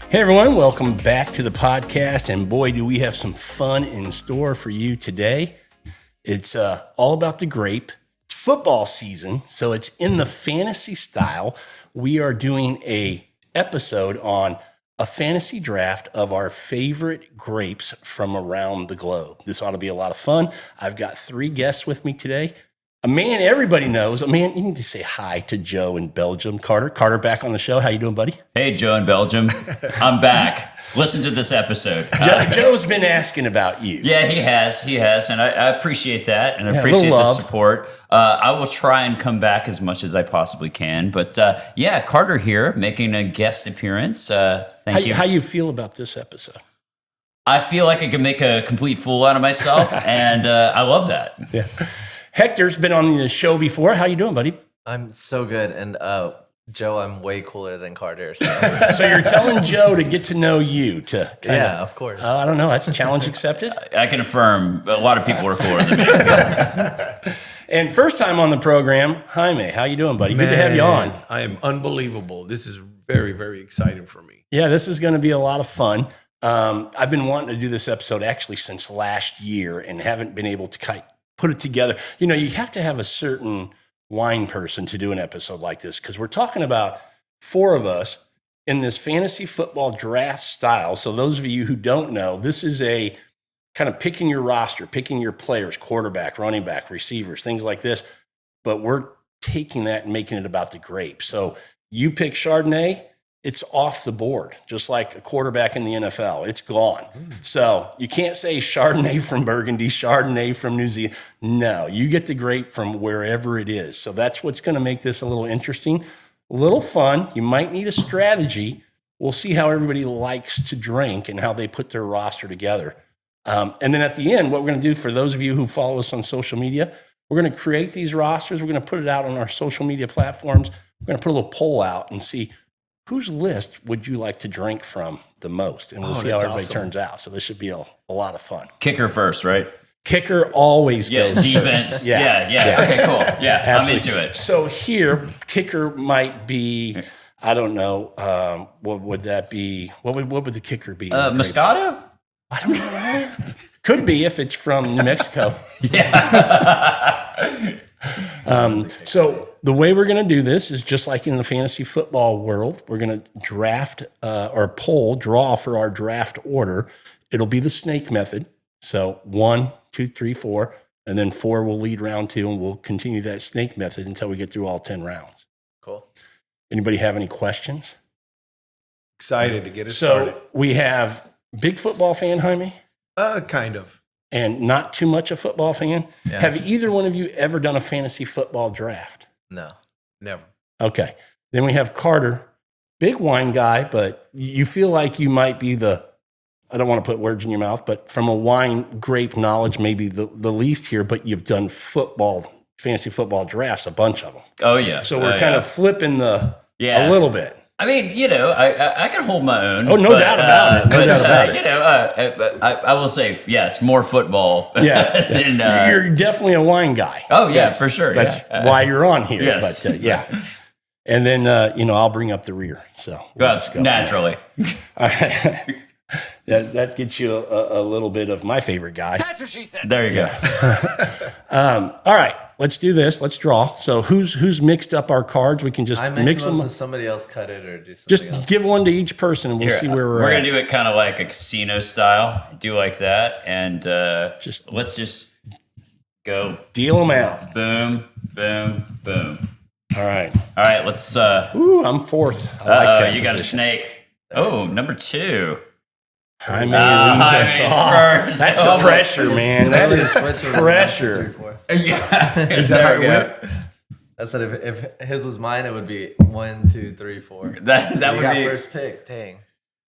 Hey everyone, welcome back to the podcast, and boy, do we have some fun in store for you today. It's all about the grape. It's football season, so it's in the fantasy style. We are doing a episode on a fantasy draft of our favorite grapes from around the globe. This ought to be a lot of fun. I've got 3 guests with me today. A man everybody knows. A man, you need to say hi to Joe in Belgium. Carter, back on the show. How you doing, buddy? Hey, Joe in Belgium. I'm back. Listen to this episode. Joe's been asking about you. Yeah, he has, and I appreciate that, and I appreciate the support. I will try and come back as much as I possibly can, but yeah, Carter here, making a guest appearance. Thank you. How you feel about this episode? I feel like I can make a complete fool out of myself, and I love that. Yeah. Hector's been on the show before. How you doing, buddy? I'm so good, and Joe, I'm way cooler than Carter. So, so you're telling Joe to get to know you, to yeah, of course. I don't know. That's a challenge accepted. I can affirm a lot of people are cooler than me. And first time on the program, Jaime, how you doing, buddy? Good to have you on. I am unbelievable. This is very, very exciting for me. Yeah, this is going to be a lot of fun. I've been wanting to do this episode actually since last year and haven't been able to put it together. You know, you have to have a certain wine person to do an episode like this because we're talking about 4 of us in this fantasy football draft style. So those of you who don't know, this is a kind of picking your roster, picking your players, quarterback, running back, receivers, things like this. But we're taking that and making it about the grape. So you pick Chardonnay, it's off the board, just like a quarterback in the NFL. It's gone. So you can't say Chardonnay from Burgundy, Chardonnay from New Zealand. No, you get the grape from wherever it is. So that's what's going to make this a little interesting, a little fun. You might need a strategy. We'll see how everybody likes to drink and how they put their roster together. And then at the end, what we're going to do for those of you who follow us on social media, we're going to create these rosters. We're going to put it out on our social media platforms. We're going to put a little poll out and see whose list would you like to drink from the most? And we'll see how everybody turns out. So this should be a lot of fun. Kicker first, right? Kicker always goes defense. First. Yeah. Okay, cool. Yeah, absolutely. I'm into it. So here, kicker might be, I don't know, what would that be? What would the kicker be? Moscato? I don't know. Could be if it's from New Mexico. Yeah. So the way we're going to do this is just like in the fantasy football world. We're going to draft or draw for our draft order. It'll be the snake method. So 1, 2, 3, 4, and then 4 will lead round 2, and we'll continue that snake method until we get through all 10 rounds. Cool. Anybody have any questions? Excited to get it started. So we have big football fan, Jaime? Kind of. And not too much a football fan? Yeah. Have either one of you ever done a fantasy football draft? No. Never. Okay. Then we have Carter, big wine guy, but you feel like you might be I don't want to put words in your mouth, but from a wine grape knowledge, maybe the least here, but you've done fantasy football drafts, a bunch of them. Oh, yeah. So we're kind of flipping a little bit. I mean, you know, I can hold my own. Oh, no doubt about it. No doubt about it. You know, I will say, yes, more football. Yeah. than, You're definitely a wine guy. Oh, yeah, for sure. That's why you're on here. Yes. But, yeah. And then, I'll bring up the rear. So let's go. Naturally. All right. That gets you a little bit of my favorite guy. That's what she said. There you go. All right, let's do this. Let's draw. So who's mixed up our cards? We can just mix them. So somebody else cut it or do something Just else. give one to each person, and we'll see where we're at. We're going to do it kind of like a casino style. Do like that. And let's just go. Deal them out. Boom, boom, boom. All right. Let's. Ooh, I'm 4th. I like that you got a position. snake. Oh, number 2. Jaime leads us Jaime's off. first. That's the pressure, man. That is pressure. Yeah. Is that how it went? That's that. If his was mine, it would be 1, 2, 3, 4. That You would got be first pick. Dang.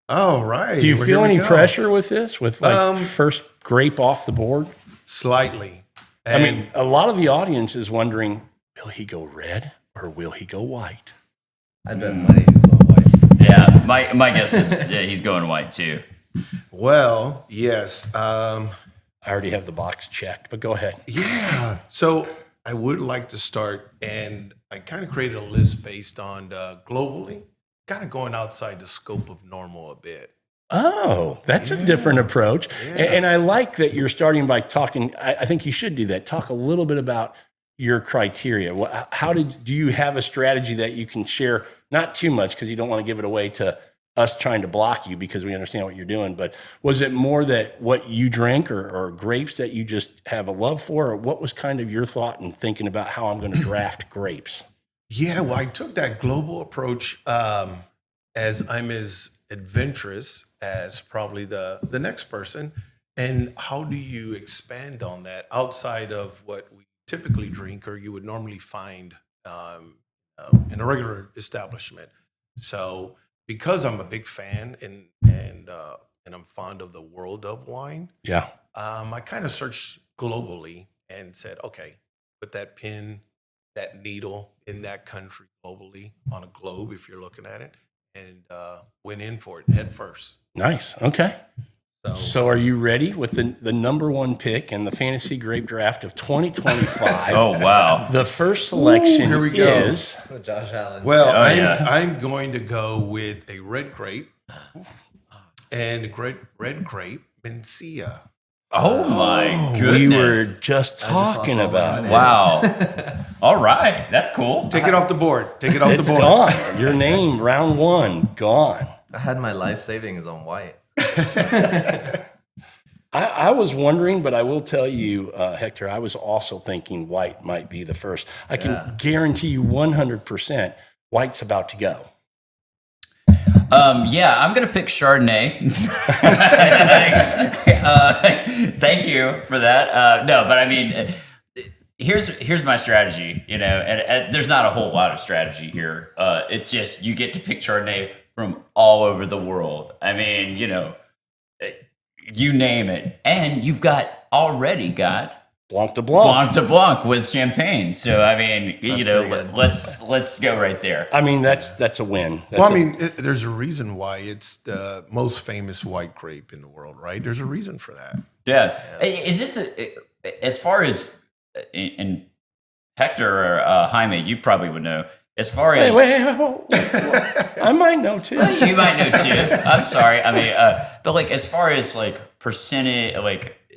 Oh, right. Do you Well, feel here we any go. pressure with this? With first grape off the board? Slightly. I mean, a lot of the audience is wondering, will he go red or will he go white? I bet money is going white. Yeah, my guess is he's going white too. Well, yes. I already have the box checked, but go ahead. Yeah. So I would like to start, and I kind of created a list based on globally kind of going outside the scope of normal a bit. Oh, that's a different approach. And I like that you're starting by talking. I think you should do that. Talk a little bit about your criteria. Do you have a strategy that you can share? Not too much because you don't want to give it away to us trying to block you because we understand what you're doing. But was it more that what you drink or grapes that you just have a love for? Or what was kind of your thought in thinking about how I'm going to draft grapes? Yeah, well, I took that global approach as I'm as adventurous as probably the next person. And how do you expand on that outside of what we typically drink or you would normally find in a regular establishment? So because I'm a big fan and I'm fond of the world of wine, I kind of searched globally and said, okay, put that pin, that needle in that country globally on a globe if you're looking at it, and went in for it head first. Nice. Okay. So are you ready with the number one pick in the Fantasy Grape Draft of 2025? Oh, wow. The first selection here we go. is Josh Allen. Well, I'm going to go with a red grape and a red grape Mencía. Oh, my goodness. we were just talking about it. Wow. All right. That's cool. Take it off the board. Take it off It's the board. gone. Your name, round one, gone. I had my life savings on white. I was wondering, but I will tell you, Hector, I was also thinking white might be the first. I can guarantee you 100% white's about to go. I'm going to pick Chardonnay. Thank you for that. No, but I mean, here's my strategy, and there's not a whole lot of strategy here. It's just you get to pick Chardonnay from all over the world. I mean, you name it. And you've already got Blanc de Blanc. Blanc de Blanc with champagne. So, I mean, That's let's go right there. I mean, that's a win. There's a reason why it's the most famous white grape in the world, right? There's a reason for that. Yeah. Is it as far as, and Hector or Jaime, you probably would know, as far as... Wait, I might know too. You might know too. I'm sorry. I mean, but as far as percentage,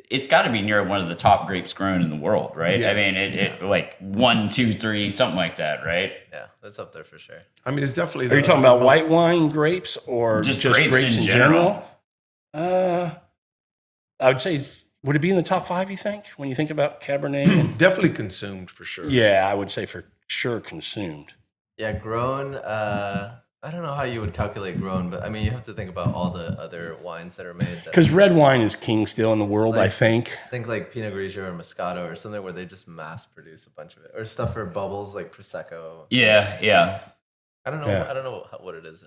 it's got to be near one of the top grapes grown in the world, right? Yes. I mean, it 1, 2, 3, something like that, right? Yeah, that's up there for sure. I mean, it's definitely... Are you talking about white wine grapes or just grapes in general? I would say, would it be in the top 5, you think, when you think about Cabernet? Definitely consumed for sure. Yeah, I would say for sure consumed. Yeah, grown. I don't know how you would calculate grown, but I mean, you have to think about all the other wines that are made. Because red wine is king still in the world, I think. Think like Pinot Grigio or Moscato or something where they just mass produce a bunch of it, or stuff for bubbles like Prosecco. Yeah. I don't know. Yeah. I don't know what it is.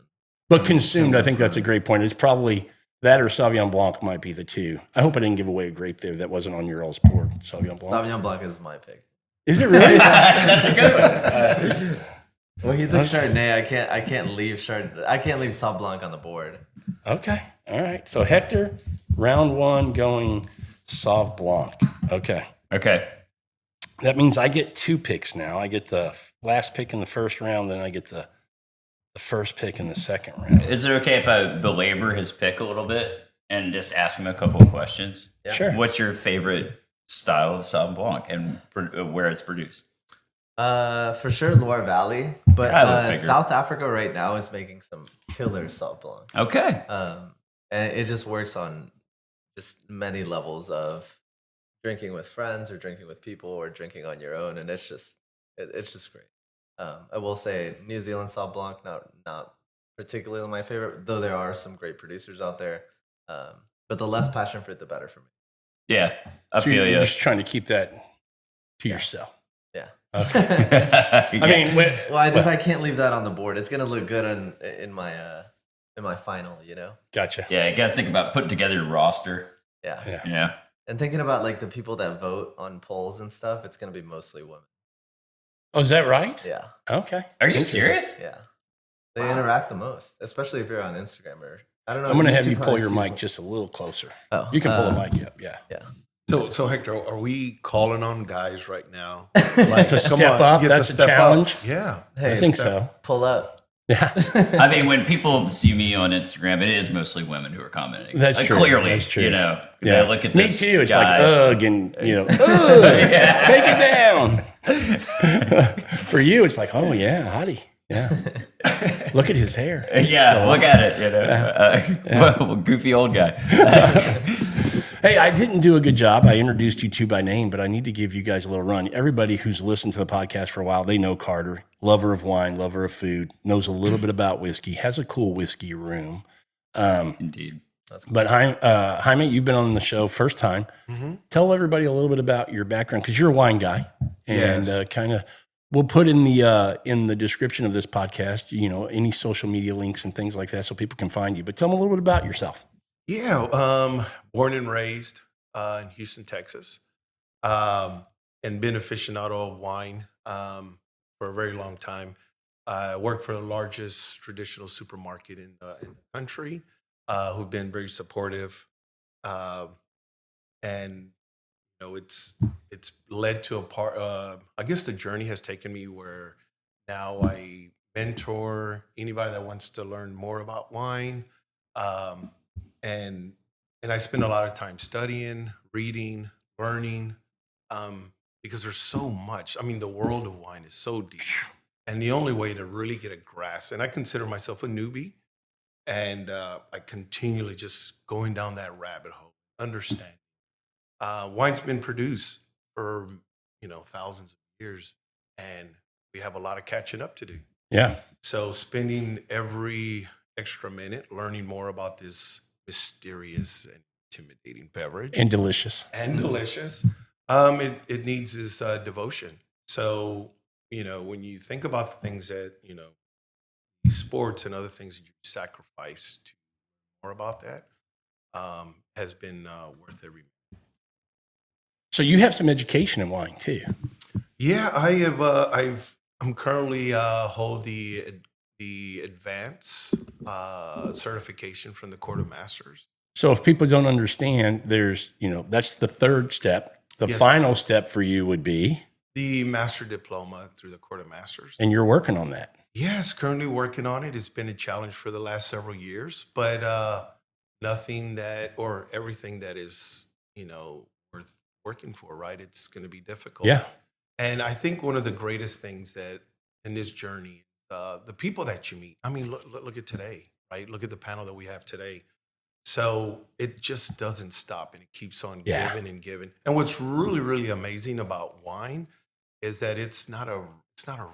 But consumed, I think that's a great point. It's probably that or Sauvignon Blanc might be the two. I hope I didn't give away a grape there that wasn't on your all's board. Sauvignon Blanc. Sauvignon Blanc is my pick. Is it really? That's a good one. Well, he took Chardonnay. I can't leave Sauv Blanc on the board. Okay. All right. So Hector, round one going Sauv Blanc. Okay. That means I get 2 picks now. I get the last pick in the first round, then I get the first pick in the second round. Is it okay if I belabor his pick a little bit and just ask him a couple of questions? Yeah. Sure. What's your favorite style of Sauv Blanc and where it's produced? For sure, Loire Valley, but South Africa right now is making some killer Sauv Blanc. Okay. And it just works on just many levels of drinking with friends or drinking with people or drinking on your own, and it's just great. I will say New Zealand Sauv Blanc not particularly my favorite, though there are some great producers out there. But the less passion fruit, the better for me. Yeah, I So feel you're you. just trying to keep that to yourself. Yeah. Okay. I mean, I can't leave that on the board. It's gonna look good in my final, Gotcha. Yeah, you got to think about putting together your roster. Yeah. Yeah. And thinking about the people that vote on polls and stuff, it's gonna be mostly women. Oh, is that right? Yeah. Okay. Are you serious? Yeah. They interact the most, especially if you're on Instagram or I don't know. I'm going to have YouTube you pull probably your sees mic more. just a little closer. Oh, You can pull the mic up. Yeah. Yeah. So Hector, are we calling on guys right now? To step up, get that's to a step up. challenge. Yeah. Hey, I think so. Pull up. Yeah. I mean, when people see me on Instagram, it is mostly women who are commenting. That's true. Clearly, That's true. you know, Yeah. they look at Me this too. It's guy. like, ugh, and, you know, ugh, take it down. For you, it's like, oh, yeah, hottie. Yeah. Look at his hair. Yeah, look at it, you know. Well, goofy old guy. Hey, I didn't do a good job. I introduced you two by name, but I need to give you guys a little run. Everybody who's listened to the podcast for a while, they know Carter, lover of wine, lover of food, knows a little bit about whiskey, has a cool whiskey room. Indeed. But Jaime, you've been on the show first time. Mm-hmm. Tell everybody a little bit about your background, because you're a wine guy, and kind of we'll put in the description of this podcast, you know, any social media links and things like that, so people can find you. But tell them a little bit about yourself. Yeah, born and raised in Houston, Texas, and been aficionado of wine for a very long time. I worked for the largest traditional supermarket in the country, who've been very supportive, and you know, it's led to a part. I guess the journey has taken me where now I mentor anybody that wants to learn more about wine. And I spend a lot of time studying, reading, learning, because there's so much. I mean, the world of wine is so deep. And the only way to really get a grasp, and I consider myself a newbie, and I continually just going down that rabbit hole, understanding. Wine's been produced for, you know, thousands of years, and we have a lot of catching up to do. Yeah. So spending every extra minute learning more about this mysterious and intimidating beverage. And delicious. It needs this devotion. So, you know, when you think about the things that, you know, sports and other things that you sacrifice to more about that, has been worth every minute. So you have some education in wine too. Yeah, I have. I'm currently hold the advanced certification from the Court of Masters. So if people don't understand, there's, you know, that's the third step. The final step for you would be the master diploma through the Court of Masters. And you're working on that. Yes, currently working on it. It's been a challenge for the last several years, but nothing that, or everything that is, you know, worth working for, right? It's going to be difficult. Yeah. And I think one of the greatest things that in this journey, the people that you meet. I mean, look at today, right? Look at the panel that we have today. So it just doesn't stop, and it keeps on giving and giving. And what's really, really amazing about wine is that it's not a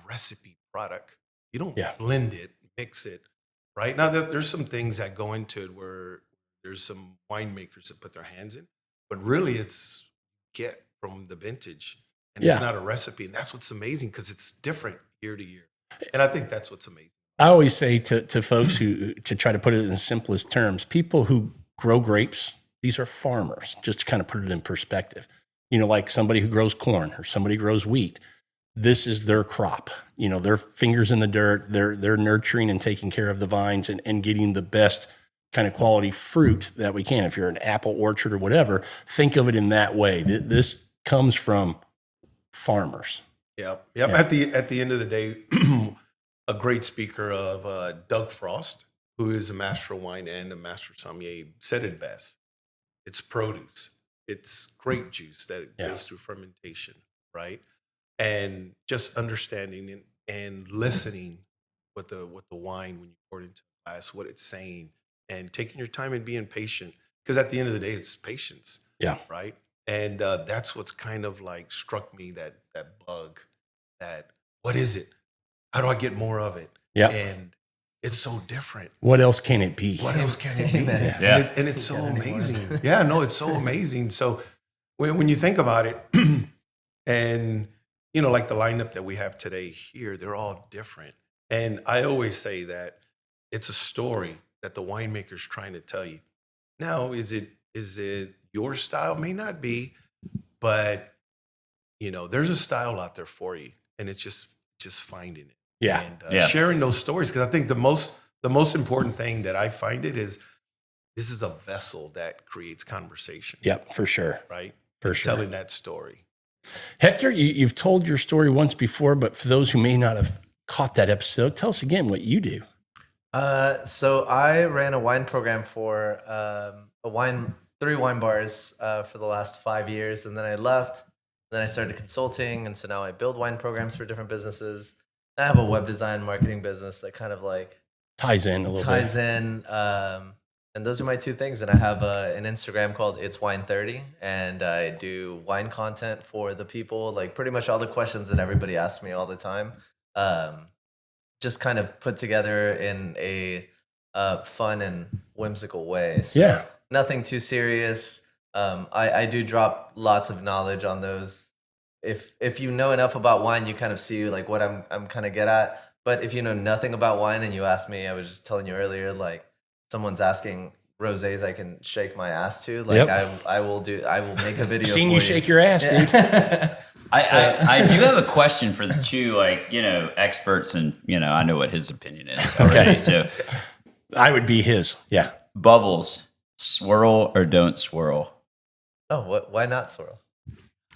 recipe product. You don't blend it, mix it, right? Now there's some things that go into it where there's some winemakers that put their hands in, but really it's get from the vintage, and it's not a recipe. And that's what's amazing, because it's different year to year. And I think that's what's amazing. I always say to folks who, to try to put it in the simplest terms, people who grow grapes, these are farmers, just to kind of put it in perspective. You know, like somebody who grows corn or somebody grows wheat. This is their crop. You know, their fingers in the dirt, they're nurturing and taking care of the vines and getting the best kind of quality fruit that we can. If you're an apple orchard or whatever, think of it in that way. This comes from farmers. Yep. At the end of the day, a great speaker of Doug Frost, who is a master of wine and a master sommelier, said it best. It's produce. It's grape juice that goes through fermentation, right? And just understanding and listening with the wine when you pour it into a glass, what it's saying, and taking your time and being patient. Because at the end of the day, it's patience. Yeah. Right. And that's what's kind of like struck me, that bug, that what is it? How do I get more of it? Yeah. And it's so different. What else can it be? What else can it be? And it's so amazing. It's so amazing. So when you think about it, and, you know, like the lineup that we have today here, they're all different. And I always say that it's a story that the winemaker's trying to tell you. Now, is it your style? May not be, but, you know, there's a style out there for you, and it's just finding it. Yeah. And sharing those stories, because I think the most important thing that I find it is, this is a vessel that creates conversation. Yep, for sure. Right? For sure. Telling that story. Hector, you've told your story once before, but for those who may not have caught that episode. Tell us again what you do. So I ran a wine program for three wine bars for the last 5 years, and then I left. Then I started consulting, and so now I build wine programs for different businesses. I have a web design marketing business that kind of like Ties in a little bit. ties in. And those are my two things. And I have an Instagram called It's Wine 30, and I do wine content for the people, like pretty much all the questions that everybody asks me all the time. Just kind of put together in a fun and whimsical way. So Yeah. nothing too serious. I do drop lots of knowledge on those. If you know enough about wine, you kind of see like what I'm kind of good at. But if you know nothing about wine and you ask me, I was just telling you earlier, like someone's asking rosés I can shake my ass to. Like I will make a video. Seen for you shake your ass, dude. I do have a question for the two, like, experts, and, I know what his opinion is already. Okay. So I would be his. Yeah. bubbles, swirl or don't swirl? Oh, what? Why not swirl?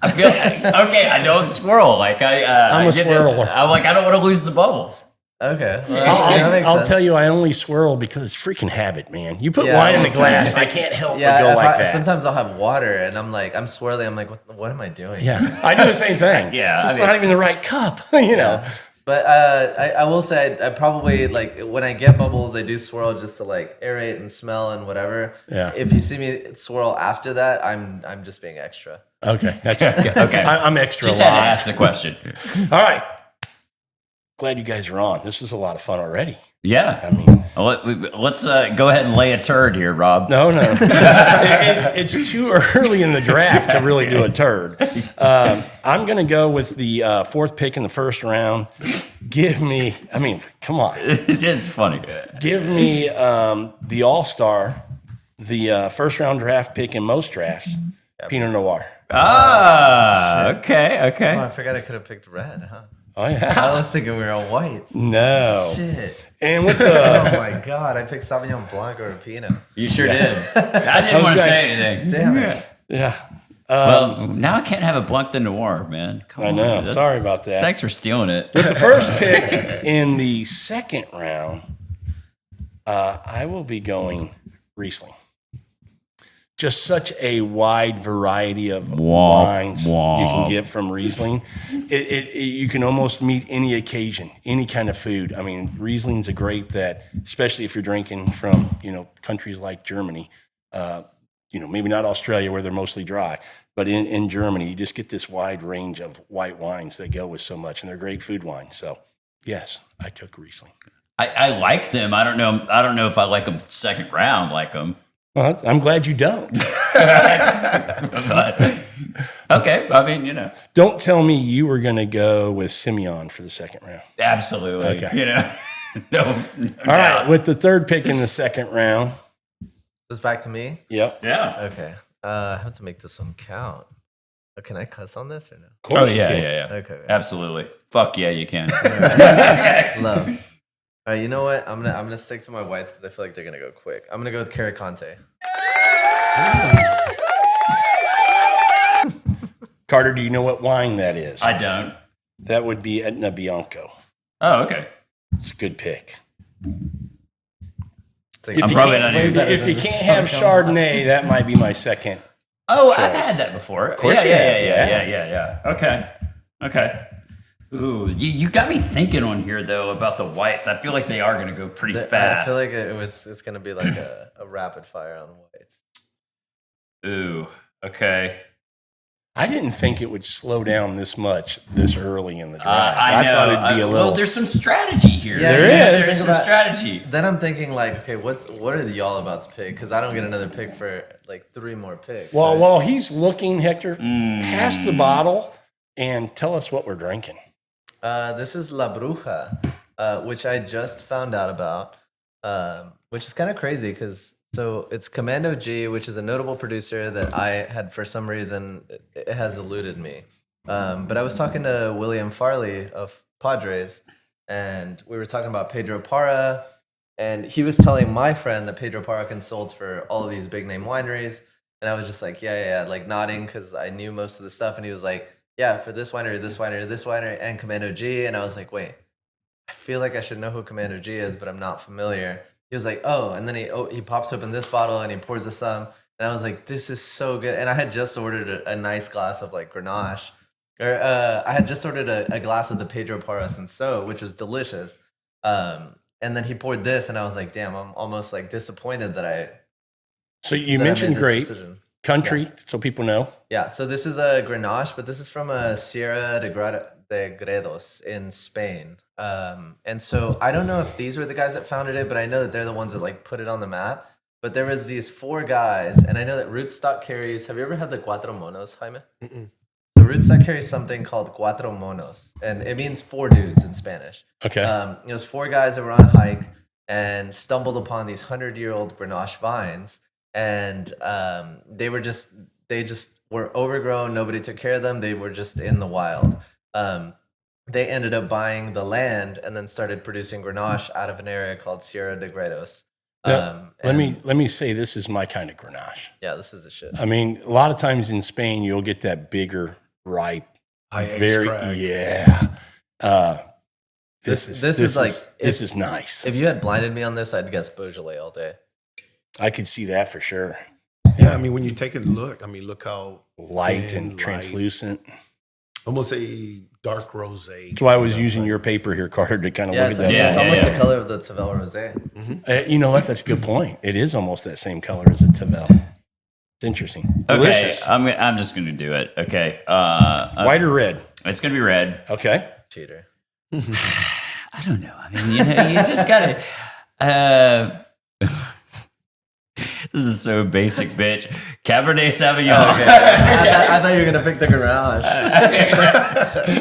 I feel okay. I don't swirl. Like I'm a swirler. I'm like, I don't want to lose the bubbles. Okay. Well, I'll tell you, I only swirl because it's freaking habit, man. You put wine in the glass, I can't help but go like that. Sometimes I'll have water and I'm swirling. I'm like, what am I doing? Yeah, I do the same thing. Yeah, it's not even the right cup, you know. But I will say I probably, like, when I get bubbles, I do swirl just to like aerate and smell and whatever. Yeah. If you see me swirl after that, I'm just being extra. Okay, that's okay. I'm extra. Just had to ask the question. All right. Glad you guys are on. This is a lot of fun already. Yeah. I mean, let's go ahead and lay a turd here, Rob. No. It's too early in the draft to really do a turd. I'm going to go with the fourth pick in the first round. Give me, come on. It's funny. Give me the all-star, the first round draft pick in most drafts, Pinot Noir. Okay. Oh, I forgot I could have picked red, huh? Oh, yeah. I was thinking we were all whites. No. Shit. And with the... Oh, my God. I picked Sauvignon Blanc or a Pinot. You sure did. I didn't want to say anything. Damn it. Yeah. Well, now I can't have a Blanc de Noir, man. Come I on. know. Sorry about that. Thanks for stealing it. With the first pick in the second round, I will be going Riesling. Just such a wide variety of wines you can get from Riesling. You can almost meet any occasion, any kind of food. I mean, Riesling's a grape that, especially if you're drinking from, countries like Germany, maybe not Australia where they're mostly dry, but in Germany, you just get this wide range of white wines that go with so much, and they're great food wines. So, yes, I took Riesling. I like them. I don't know if I like them second round, like them. Well, I'm glad you don't. But, okay. I mean, Don't tell me you were going to go with Simeon for the second round. Absolutely. Okay. No All right. With the third pick in the second round. Is this back to me? Yep. Yeah. Okay. I have to make this one count. Can I cuss on this or no? Of course you yeah. can. Okay. Absolutely. Fuck yeah, you can. Love. All right, you know what? I'm gonna stick to my whites because I feel like they're gonna go quick. I'm gonna go with Caricante. Carter, do you know what wine that is? I don't. That would be Etna Bianco. Oh, okay. It's a good pick. Like, I'm probably not even better If you can't have Chardonnay, that might be my second. Oh, I've choice. had that before. Of course you have. Yeah. Okay. Ooh, you got me thinking on here though about the whites. I feel like they are going to go pretty fast. I feel like it's going to be like a rapid fire on whites. Ooh, okay. I didn't think it would slow down this much this early in the draft. I know. thought it'd be a little. Well, there's some strategy here. Yeah, there is. There's some strategy. Then I'm thinking like, okay, what are y'all about to pick? Because I don't get another pick for like 3 more picks. Well, right? while he's looking, Hector, pass the bottle and tell us what we're drinking. This is La Bruja, which I just found out about, which is kind of crazy because it's Commando G, which is a notable producer that I had for some reason it has eluded me. But I was talking to William Farley of Padres, and we were talking about Pedro Parra, and he was telling my friend that Pedro Parra consults for all of these big name wineries, and I was just like, yeah, like nodding because I knew most of the stuff, and he was like, yeah, for this winery, and Commando G. And I was like, wait, I feel like I should know who Commander G is, but I'm not familiar. He was like, oh, and then he pops open this bottle and he pours this some. And I was like, this is so good. And I had just ordered a nice glass of like Grenache. Or I had just ordered a glass of the Pedro Parra Senso, which was delicious. And then he poured this, and I was like, damn, I'm almost like disappointed that I. So you mentioned grape, country, so people know. Yeah, so this is a Grenache, but this is from a Sierra de Gredos in Spain. And so I don't know if these were the guys that founded it, but I know that they're the ones that like put it on the map. But there was these 4 guys, and I know that Rootstock carries. Have you ever had the Cuatro Monos, Jaime? Mm-mm. So Rootstock carries something called Cuatro Monos, and it means 4 dudes in Spanish. Okay. It was 4 guys that were on a hike and stumbled upon these 100-year-old Grenache vines, and they just were overgrown. Nobody took care of them. They were just in the wild. They ended up buying the land and then started producing Grenache out of an area called Sierra de Gredos. Let me say this is my kind of Grenache. Yeah, this is the shit. I mean, a lot of times in Spain, you'll get that bigger, ripe, extract. This is nice. If you had blinded me on this, I'd guess Beaujolais all day. I could see that for sure. Yeah, I mean, when you take a look, I mean, look how light and translucent. Almost a dark rosé. That's why I was using your paper here, Carter, to kind of look at that. It's almost the color of the Tavel Rosé. Mm-hmm. You know what? That's a good point. It is almost that same color as a Tavel. It's interesting. Delicious. Okay, I'm just going to do it. Okay. White or red? It's going to be red. Okay. Cheater. I don't know. I mean, you just got to... This is so basic, bitch. Cabernet Sauvignon. Okay. I thought you were going to pick the Grenache.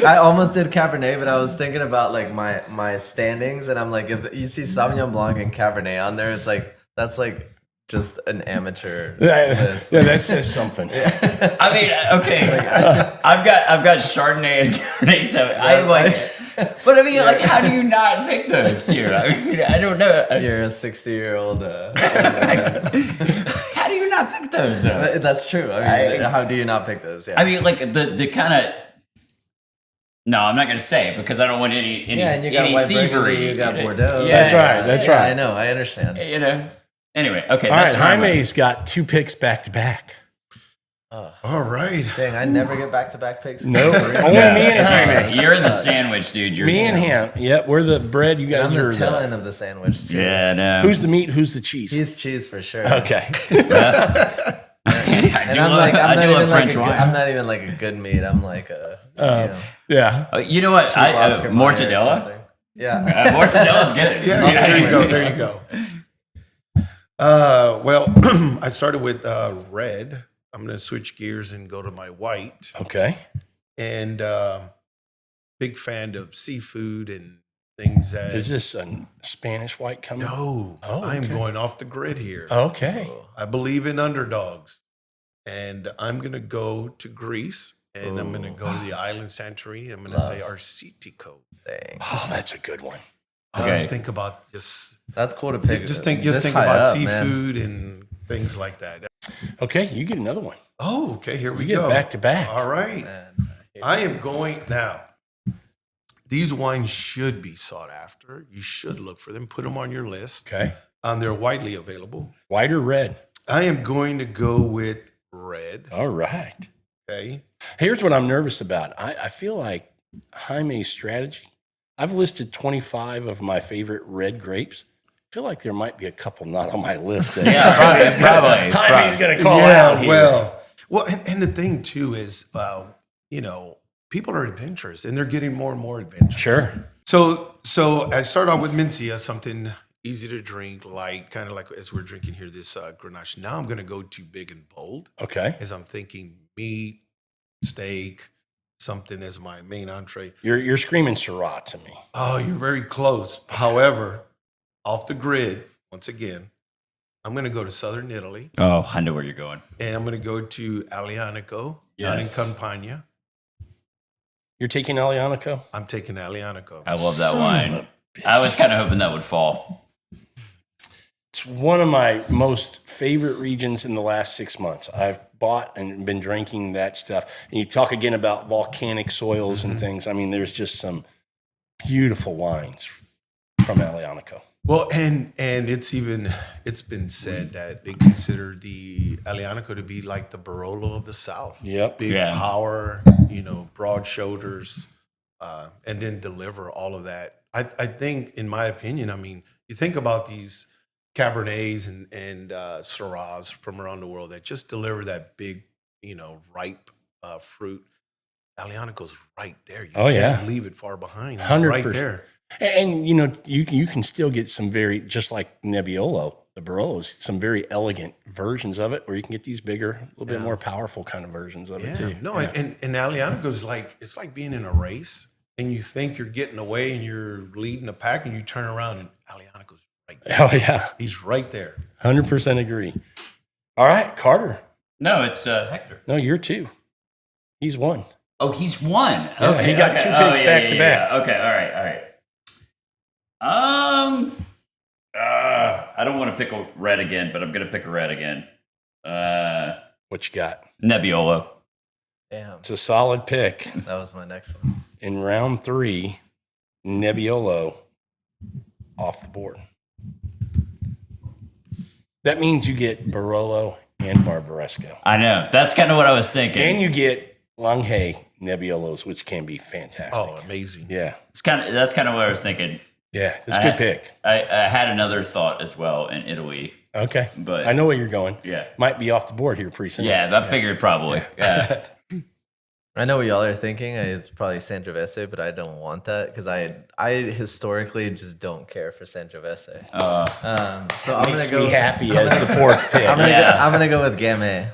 I almost did Cabernet, but I was thinking about like my standings, and I'm like, if you see Sauvignon Blanc and Cabernet on there, it's like, that's like just an amateur list. Yeah, that says something. I mean, okay. I've got Chardonnay and Cabernet, so I like... But I mean, like, how do you not pick those two? I mean, I don't know. You're a 60-year-old. How do you not pick those, though? That's true. I mean, how do you not pick those? Yeah. I mean, like, the kind of... No, I'm not going to say it because I don't want any and you got any white thievery. Burgundy, you got Bordeaux. Yeah, that's right. I know. I understand. You know. Anyway, okay. All that's right, Jaime's got 2 picks back to back. All right. Dang, I never get back-to-back picks. No, only me and Jaime. You're in the sandwich, dude. Me and him. Yep, we're the bread. You guys I'm are the tail end of the sandwich. So Yeah, no. Who's the meat? Who's the cheese? He's cheese for sure. Okay. I do love French wine. I'm not even like a good meat. I'm like a Yeah. You know what? Mortadella? Yeah. Mortadella's good. Yeah, there you go. There you go. Well, I started with red. I'm going to switch gears and go to my white. Okay. And big fan of seafood and things that. Is this a Spanish white coming? No. Oh, okay. I'm going off the grid here. Okay. I believe in underdogs. And I'm going to go to Greece. And I'm going to go to the island Santorini. I'm going to say Assyrtiko. Dang. Oh, that's a good one. Okay. Think about just. That's cool to pick. Just think about seafood and things like that. Okay, you get another one. Oh, okay. Here we get go. back to back. All right. I am going now. These wines should be sought after. You should look for them. Put them on your list. Okay. They're widely available. White or red? I am going to go with red. All right. Okay. Here's what I'm nervous about. I feel like Jaime's strategy. I've listed 25 of my favorite red grapes. I feel like there might be a couple not on my list. Yeah, probably. Jaime's going to call out here. Well, and the thing too is, people are adventurous and they're getting more and more adventurous. Sure. So I start off with Mencía, something easy to drink, light, kind of like as we're drinking here, this Grenache. Now I'm going to go to big and bold. Okay. As I'm thinking meat, steak, something as my main entree. You're screaming Syrah to me. Oh, you're very close. However, off the grid, once again, I'm going to go to southern Italy. Oh, I know where you're going. And I'm going to go to Aglianico down in Campania. You're taking Aglianico? I'm taking Aglianico. I love that wine. I was kind of hoping that would fall. It's one of my most favorite regions in the last 6 months. I've bought and been drinking that stuff. And you talk again about volcanic soils and things. I mean, there's just some beautiful wines from Alianico. Well, and it's been said that they consider the Alianico to be like the Barolo of the South. Yep. Big power, broad shoulders, and then deliver all of that. I think, in my opinion, I mean, you think about these Cabernets and Syrahs from around the world that just deliver that big, ripe fruit. Alianico's right there. You can't leave it far behind. It's 100%. right there. And you can still get some just like Nebbiolo, the Barolos, some very elegant versions of it, or you can get these bigger, a little bit more powerful kind of versions of it too. No, and Alianico's it's like being in a race and you think you're getting away and you're leading the pack and you turn around and Alianico's right there. Oh yeah, he's right there. 100% agree. All right, Carter. No, it's Hector. No, you're 2. He's 1. Oh, he's 1. Yeah, Okay, he got 2 picks back to back. Yeah. Okay, all right. I don't want to pick a red again, but I'm going to pick a red again. What you got? Nebbiolo. Damn. It's a solid pick. That was my next one. In round 3, Nebbiolo off the board. That means you get Barolo and Barbaresco. I know. That's kind of what I was thinking. And you get Langhe Nebbiolos, which can be fantastic. Oh, amazing. Yeah. That's kind of what I was thinking. Yeah, it's a good pick. I had another thought as well in Italy. Okay. But I know where you're going. Yeah. Might be off the board here pretty soon. Yeah, I figured probably. Yeah. I know what y'all are thinking. It's probably Sangiovese, but I don't want that because I historically just don't care for Sangiovese. So I'm gonna go. Me happy as the 4th pick. I'm gonna go with Gamay.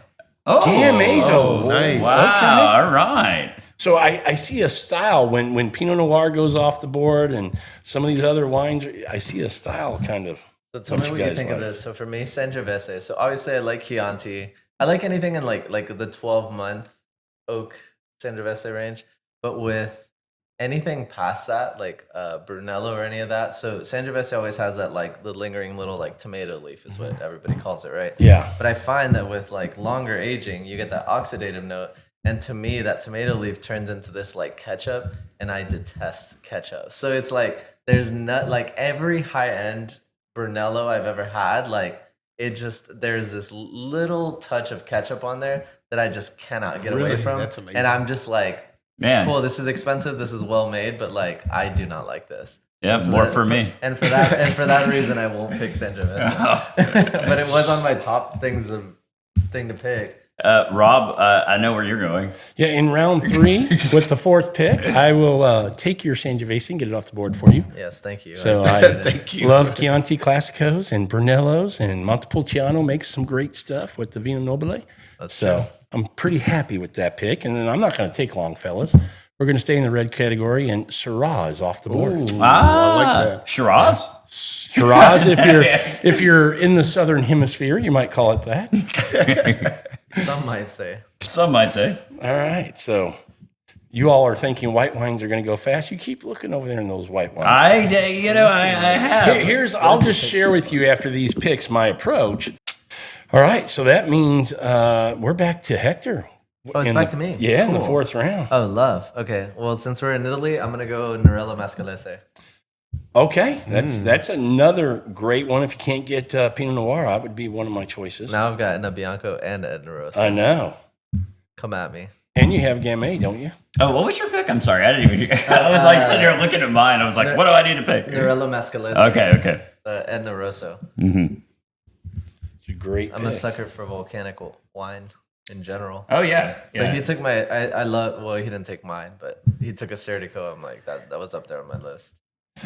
Oh, Gamay's nice. Wow. Okay. All right. So I see a style when Pinot Noir goes off the board and some of these other wines, I see a style kind of. So tell me what you think of this. So for me, Sangiovese. So obviously I like Chianti. I like anything in like the 12-month oak Sangiovese range, but with anything past that, like Brunello or any of that. So Sangiovese always has that like the lingering little like tomato leaf is what everybody calls it, right? Yeah. But I find that with like longer aging, you get that oxidative note. And to me, that tomato leaf turns into this like ketchup, and I detest ketchup. So it's like there's not like every high end Brunello I've ever had, like there's this little touch of ketchup on there that I just cannot get away from. That's amazing. And I'm just like, Man. cool, this is expensive, this is well made, but like I do not like this. Yeah, So more that- for me. And for that reason, I won't pick Sangiovese. But it was on my top thing to pick. Rob, I know where you're going. Yeah, in round 3 with the 4th pick, I will take your Sangiovese and get it off the board for you. Yes, thank you. So I love Chianti Classicos and Brunellos, and Montepulciano makes some great stuff with the Vino Nobile. So I'm pretty happy with that pick. And then I'm not going to take long, fellas. We're going to stay in the red category, and Syrah is off the board. I like that. Shiraz? Shiraz, if you're in the southern hemisphere, you might call it that. Some might say. Some might say. All right, so you all are thinking white wines are going to go fast. You keep looking over there in those white wines. I have. I'll just share with you after these picks my approach. All right, so that means we're back to Hector. Oh, it's back to me. Yeah, in the Cool. 4th round. Oh, love. Okay. Well, since we're in Italy, I'm going to go Nerello Mascalese. Okay, that's another great one. If you can't get Pinot Noir, that would be one of my choices. Now I've got Nebbianco and Edna Rosa. I know. Come at me. And you have Gamay, don't you? Oh, what was your pick? I'm sorry. I didn't even. I was like sitting here looking at mine. I was like, what do I need to pick? Nerello Mascalese. Okay. Edna Rosso. It's a great I'm pick. a sucker for volcanic wine in general. Oh, yeah. So he took my, I love, well, he didn't take mine, but he took Assyrtiko. I'm like, that was up there on my list.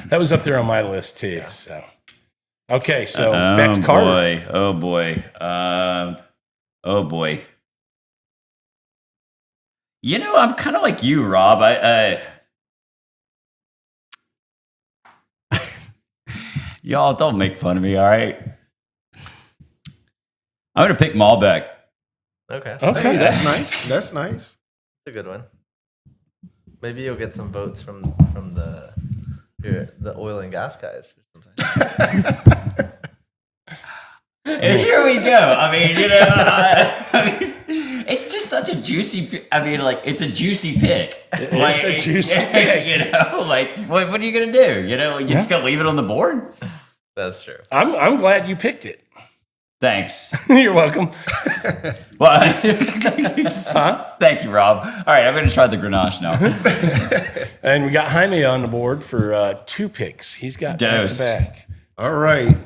That was up there on my list too. Yeah. So, okay, so back to Carter. Oh boy. You know, I'm kind of like you, Rob. Y'all don't make fun of me, all right? I'm gonna pick Malbec. Okay. Okay, That's nice. That's nice. That's a good one. Maybe you'll get some votes from the oil and gas guys or something. And here we go. I mean, you know, it's just such a juicy. I mean, like it's a juicy pick. It's a juicy pick. You know, like what are you gonna do? You know, you just gonna leave it on the board. That's true. I'm glad you picked it. Thanks. You're welcome. Well, thank you, Rob. All right, I'm going to try the Grenache now. And we got Jaime on the board for 2 picks. He's got Dose. back. All right.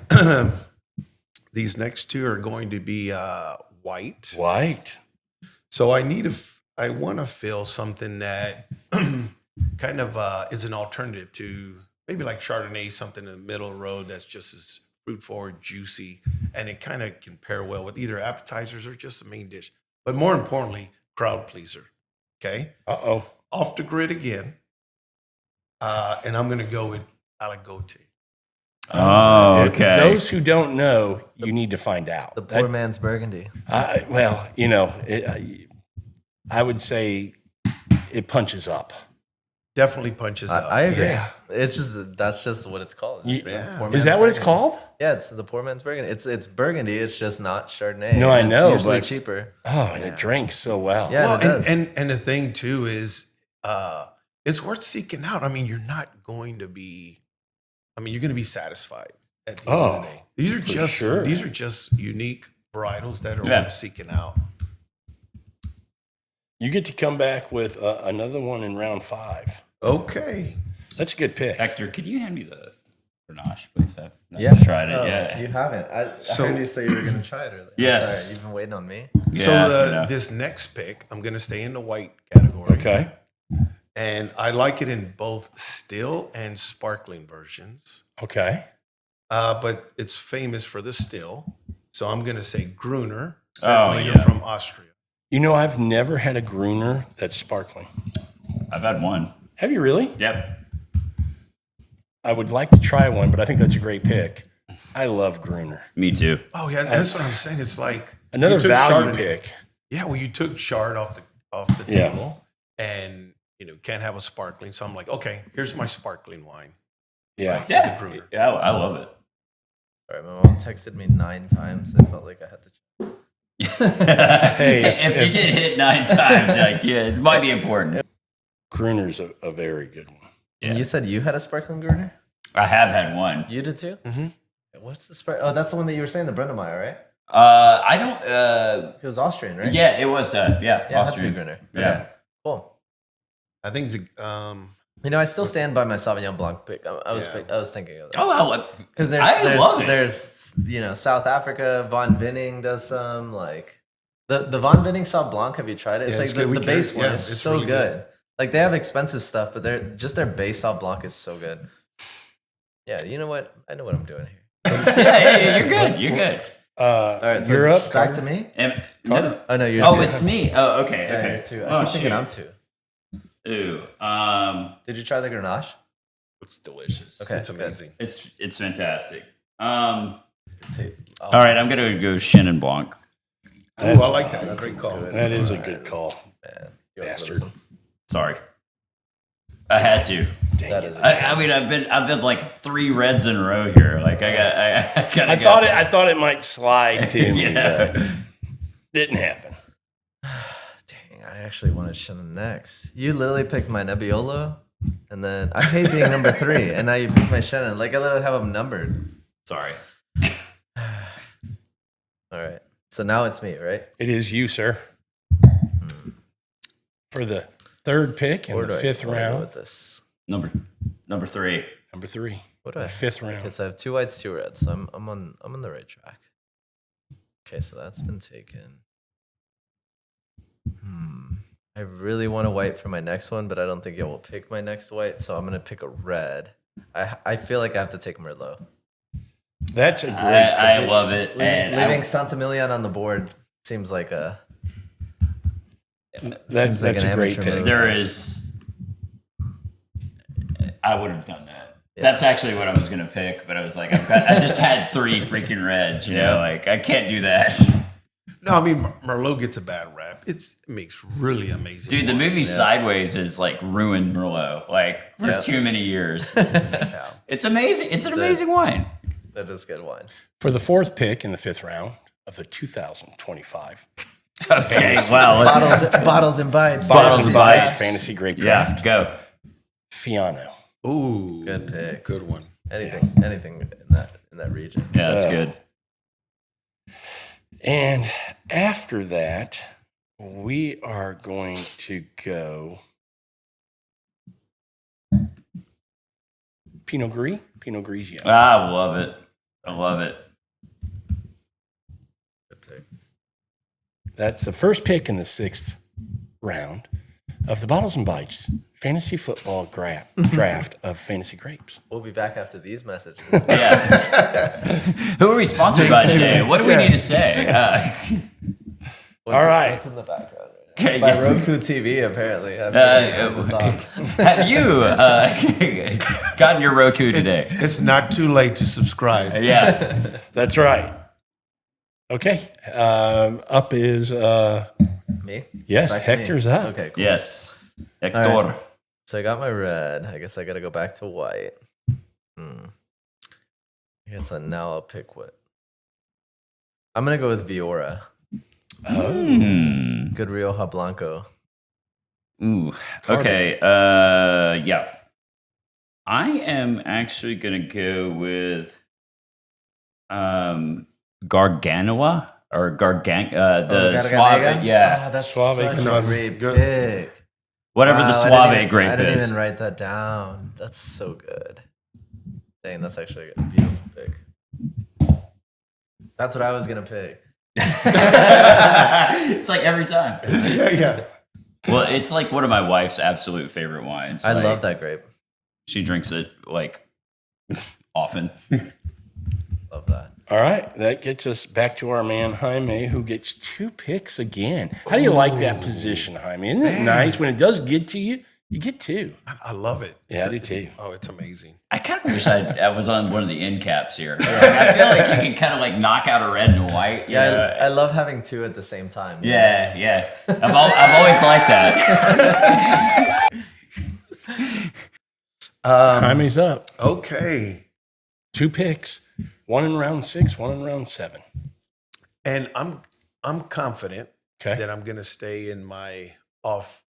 These next 2 are going to be white. White. So I want to fill something that kind of is an alternative to maybe like Chardonnay, something in the middle of the road that's just as fruit forward, juicy, and it kind of can pair well with either appetizers or just the main dish. But more importantly, crowd pleaser. Okay. Uh-oh. Off the grid again. And I'm going to go with Aligote. Oh, okay. Those who don't know, you need to find out. The poor man's Burgundy. Well, you know, I would say it punches up. Definitely punches up. I agree. Yeah. It's just that's just what it's called. Yeah. Poor Is man's that what it's Burgundy. called? Yeah, it's the poor man's Burgundy. It's Burgundy. It's just not Chardonnay. No, I and know, It's usually but- cheaper. Oh, and it drinks so well. Yeah. Well, it does. and the thing too is, it's worth seeking out. I mean, you're not going to be. I mean, you're going to be satisfied at the end of the day. These are just unique varietals that are worth seeking out. You get to come back with another one in round 5. Okay. That's a good pick. Hector, could you hand me the Grenache, please? I've never Yeah, tried it. Yeah. You haven't. I heard you say you were going to try it earlier. Yes. Sorry, you've been waiting on me. So this next pick, I'm going to stay in the white category. Okay. And I like it in both still and sparkling versions. Okay. But it's famous for the still. So I'm going to say Gruner. Oh, made yeah. from Austria. You know, I've never had a Gruner that's sparkling. I've had one. Have you really? Yep. I would like to try one, but I think that's a great pick. I love Gruner. Me too. Oh yeah, that's what I'm saying. It's like Another you took value Chardonnay. pick. Yeah, well, you took Chard off the Yeah. table, and can't have a sparkling. So I'm like, okay, here's my sparkling wine. Yeah. Yeah. The Gruner. Yeah, I love it. Sorry, my mom texted me 9 times. I felt like I had to. Hey, if you get hit 9 times, like, yeah, it might be important. Gruner's a very good one. Yeah. You said you had a sparkling Gruner? I have had one. You did too? Mm-hmm. What's the spark? Oh, that's the one that you were saying, the Brennemeyer, right? I don't. It was Austrian, right? Yeah, it was. Yeah, Yeah, it had to be Austrian. Gruner. Yeah. Okay, cool. I think it's I still stand by my Sauvignon Blanc pick. I was Yeah. thinking of that. Oh, I love. Because I love it. there's South Africa, Von Vinning does some, like the Von Vinning Sauv Blanc. Have you tried it? It's Yeah, like it's good. the We base can- one yeah, is it's so really good. good. Like they have expensive stuff, but their base Sauv Blanc is so good. Yeah, you know what? I know what I'm doing here. Yeah, you're good. You're good. All right, so you're it's up. back Carter? to me. No. Oh no, you're Oh, two. it's me. Oh, okay. Yeah, Okay. you're two. Oh, I keep thinking shoot. I'm two. Ooh. Did you try the Grenache? It's delicious. Okay, it's amazing. It's fantastic. All Good. right, I'm gonna go Chenin Blanc. Ooh, I like that. Great call. That is a good call. Man, you want Bastard. to listen? Sorry, I had to. Dang That it. is. A I mean, I've been like 3 reds in a row here. Like I thought it might slide to me, Yeah. but didn't happen. Dang, I actually wanted Chenin next. You literally picked my Nebbiolo, and then I hate being number 3, and now you picked my Chenin. Like I literally have them numbered. Sorry. All right, so now it's me, right? It is you, sir. For the 3rd pick in Where the do I 5th wanna go round. with this? Number 3. Number 3. What do The I? 5th round. Okay, so I have 2 whites, 2 reds. So I'm on the right track. Okay, so that's been taken. I really want a white for my next one, but I don't think it will pick my next white, so I'm gonna pick a red. I feel like I have to take Merlot. That's a great I pick. love it. And Leaving Saint-Emilion on the board seems like a. That's like a an great amateur pick. move. there is. I would have done that. Yeah. That's actually what I was gonna pick, but I was like, I just had 3 freaking reds. You know, like I can't do that. No, I mean Merlot gets a bad rap. It makes really amazing. Dude, the wine. movie Sideways is like ruined Merlot. Like for Yeah. too many years. Yeah, It's amazing. It's an amazing wine. that is good wine. For the 4th pick in the 5th round of the 2025 Okay, wow. Bottles and bites. Bottles and bites. Fantasy Grape Yeah, Draft. go. Fiano. Ooh, Good pick. Good one. Anything in that region. Yeah, that's good. And after that, we are going to go Pinot Gris. Pinot Grigio. I love it. I love it. Good pick. That's the first pick in the 6th round of the Bottles and Bites Fantasy Football Draft of Fantasy Grapes. We'll be back after these messages. Yeah. Who are we sponsored by today? What do we need to say? All right. What's in the background? Okay, My yeah. Roku TV, apparently. Have you gotten your Roku today? It's not too late to subscribe. Yeah. That's right. Okay. Up is, Me? yes, Back to me. Hector's up. Okay, cool. Yes. Hector. All right. So I got my red. I guess I got to go back to white. I guess now I'll pick what? I'm going to go with Viora. Good Rioja Blanco. Ooh. Okay. Yeah. I am actually gonna go with Gargantua or the Suave. Yeah. That's Suave such a Pinot. great Good. pick. Whatever the Wow, Suave grape I didn't is. even write that down. That's so good. Dang, that's actually a beautiful pick. That's what I was going to pick. It's like every time. Yeah. Well, it's like one of my wife's absolute favorite wines. I Like, love that grape. She drinks it like often. Love that. All right. That gets us back to our man, Jaime, who gets 2 picks again. How do you like that position, Jaime? Isn't it nice? When it does get to you, you get 2. I love it. Yeah, I do too. Oh, it's amazing. I kind of wish I was on one of the end caps here. I feel like you can kind of like knock out a red and a white. you know? Yeah, I love having 2 at the same time. Yeah, yeah. I've always liked that. Jaime's up. Okay. 2 picks. 1 in round 6, 1 in round 7. And I'm confident Okay. that I'm gonna stay in my off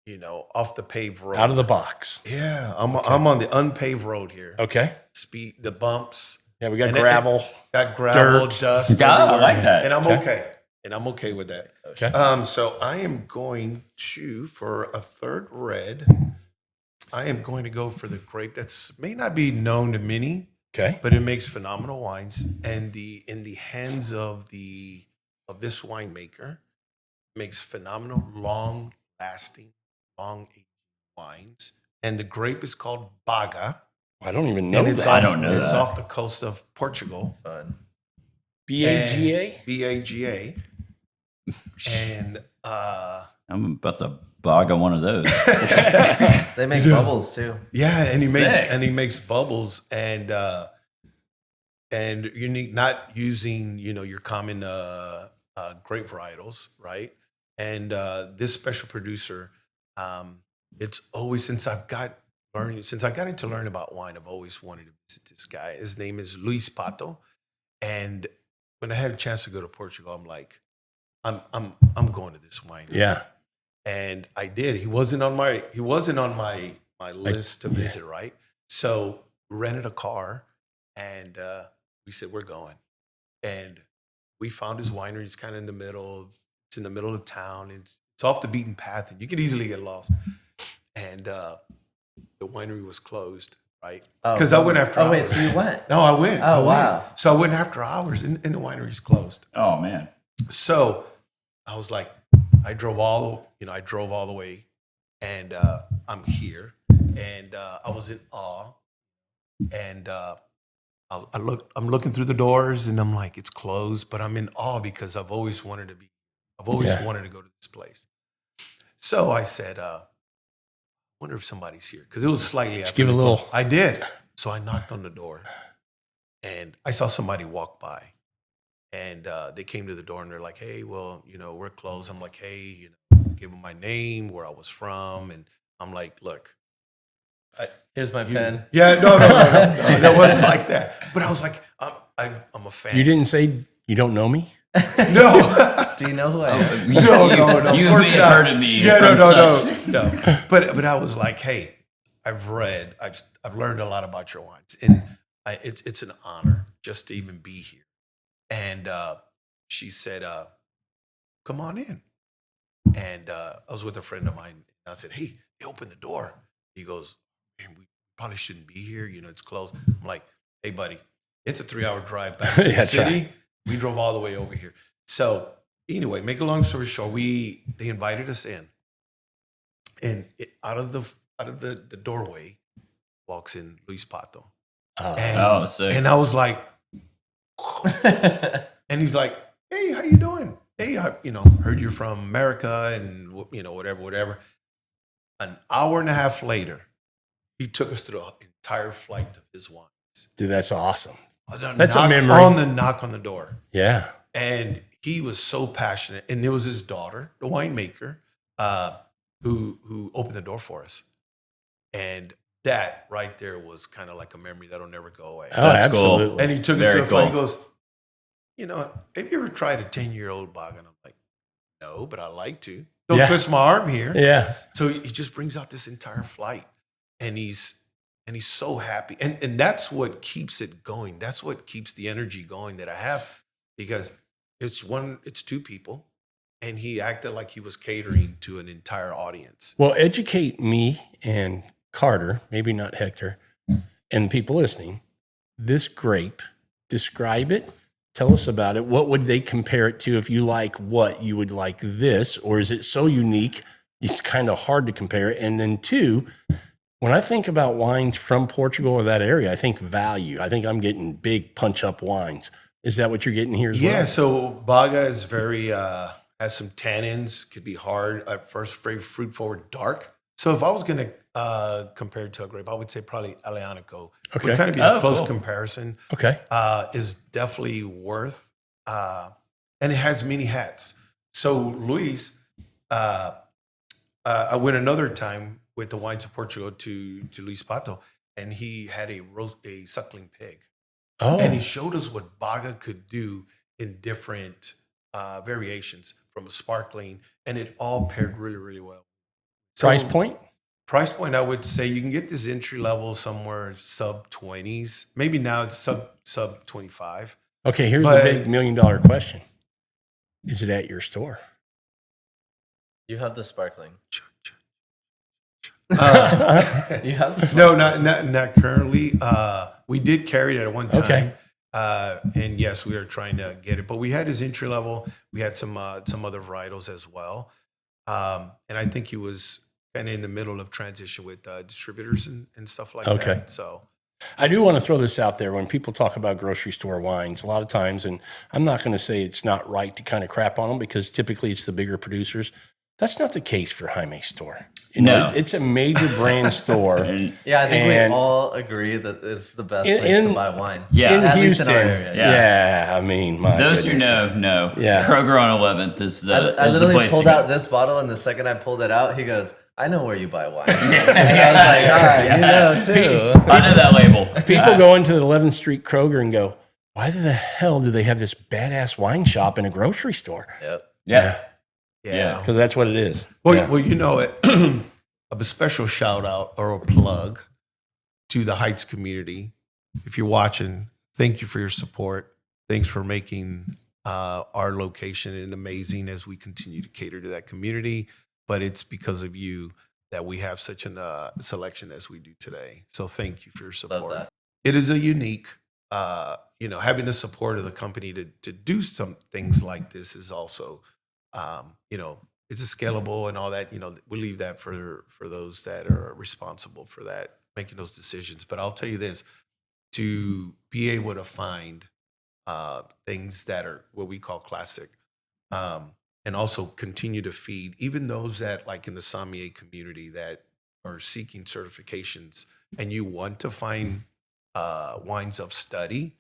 the paved road. Out of the box. Yeah, I'm on the unpaved road here. Okay. Speed, the bumps, Yeah, we got And gravel. got gravel, Dirt. dust. Yeah, I everywhere. like that. And I'm Okay. okay. And I'm okay with that. Okay. So I am going to, for a third red, I am going to go for the grape that's may not be known to many, Okay. but it makes phenomenal wines. And in the hands of this winemaker, makes phenomenal, long-lasting, long-aging wines. And the grape is called Baga. I don't even know And it's that. I don't know It's that. off the coast of Portugal. Fun. BAGA? BAGA. And I'm about to bog on one of those. They make bubbles too. yeah, and Sick. he makes bubbles and unique, not using your common grape varietals, right? And this special producer, it's always since I got into learn about wine, I've always wanted to visit this guy. His name is Luis Pato, and when I had a chance to go to Portugal, I'm like, I'm going to this wine. Yeah. And I did. He wasn't on my list to visit, right? So we rented a car, and we said we're going. And we found his winery. It's kind of in the middle. It's in the middle of town. It's off the beaten path, and you could easily get lost. And the winery was closed, right? Because I went after hours. Oh, wait, so you went? No, I went. Oh, wow. So I went after hours, and the winery's closed. Oh man. So I was like, I drove all the way, and I'm here, and I was in awe, and I'm looking through the doors, and I'm like, it's closed, but I'm in awe because I've always wanted to go to this place. So I said, wonder if somebody's here, because it was slightly after. Give a little. I did. So I knocked on the door, and I saw somebody walk by. And they came to the door and they're like, hey, well, we're closed. I'm like, hey, give them my name, where I was from. And I'm like, look. Here's my pen. Yeah, no. That wasn't like that. But I was like, I'm a fan. You didn't say you don't know me? No. Do you know who I am? No. You of course may not. have heard of me. Yeah, from no. such- But I was like, hey, I've learned a lot about your wines, and it's an honor just to even be here. And she said, come on in. And I was with a friend of mine. And I said, hey, they opened the door. He goes, man, we probably shouldn't be here. It's closed. I'm like, hey, buddy, it's a 3-hour drive back to the city. Right. We drove all the way over here. So anyway, make a long story short, they invited us in. And out of the doorway walks in Luis Pato. And I was like, and he's like, hey, how you doing? Hey, I heard you're from America and whatever. An hour and a half later, he took us through the entire flight of his wines. Dude, that's awesome. That's a memory. On the knock on the door. Yeah. And he was so passionate. And it was his daughter, the winemaker, who opened the door for us. And that right there was kind of like a memory that'll never go away. Oh, that's absolutely. Cool. And he took us to the flight. He goes, have you ever tried a 10-year-old bog? And I'm like, no, but I like to. Don't twist my arm here. Yeah. So he just brings out this entire flight, and he's so happy. And that's what keeps it going. That's what keeps the energy going that I have, because it's two people, and he acted like he was catering to an entire audience. Well, educate me and Carter, maybe not Hector, and people listening. This grape, describe it. Tell us about it. What would they compare it to? If you like what, you would like this, or is it so unique it's kind of hard to compare it? And then two, when I think about wines from Portugal or that area, I think value. I think I'm getting big punch-up wines. Is that what you're getting here as well? Yeah, so Baga is very, has some tannins, could be hard at first, very fruit-forward, dark. So if I was going to compare it to a grape, I would say probably Assyrtiko. Okay. Would kind of be a close comparison. Okay. Is definitely worth, and it has many hats. So Luis, I went another time with the Wines of Portugal to Luis Pato, and he had a suckling pig. Oh. And he showed us what Baga could do in different variations from a sparkling, and it all paired really, really well. So, Price point? Price point, I would say you can get this entry level somewhere sub 20s. Maybe now it's sub 25. Okay, here's the big $1 million question. Is it at your store? You have the sparkling. You have the sparkling. No, not currently. We did carry it at one time. Okay. And yes, we are trying to get it. But we had his entry level. We had some other varietals as well. And I think he was kind of in the middle of transition with distributors and stuff like that. So I do want to throw this out there. When people talk about grocery store wines, a lot of times, and I'm not going to say it's not right to kind of crap on them, because typically it's the bigger producers. That's not the case for Jaime's store. It's a major brand store. Yeah, I think we all agree that it's the best place to buy wine. Yeah, in at Houston. least in our area. Yeah, I mean, those goodness. who know. Yeah. Kroger on 11th is the I is the literally place pulled to go. out this bottle, and the second I pulled it out, he goes, "I know where you buy wine." And I was like, "All right, you know too." I know that label. People go into the 11th Street Kroger and go, why the hell do they have this badass wine shop in a grocery store? Yep. Yeah. Because that's what it is. Well, you know it. A special shout out or a plug to the Heights community. If you're watching, thank you for your support. Thanks for making our location an amazing as we continue to cater to that community. But it's because of you that we have such a selection as we do today. So thank you for your support. Love that. It is a unique, having the support of the company to do some things like this is also, it's a scalable and all that. We leave that for those that are responsible for that, making those decisions. But I'll tell you this, to be able to find things that are what we call classic, and also continue to feed even those that, like in the sommelier community, that are seeking certifications, and you want to find wines of study.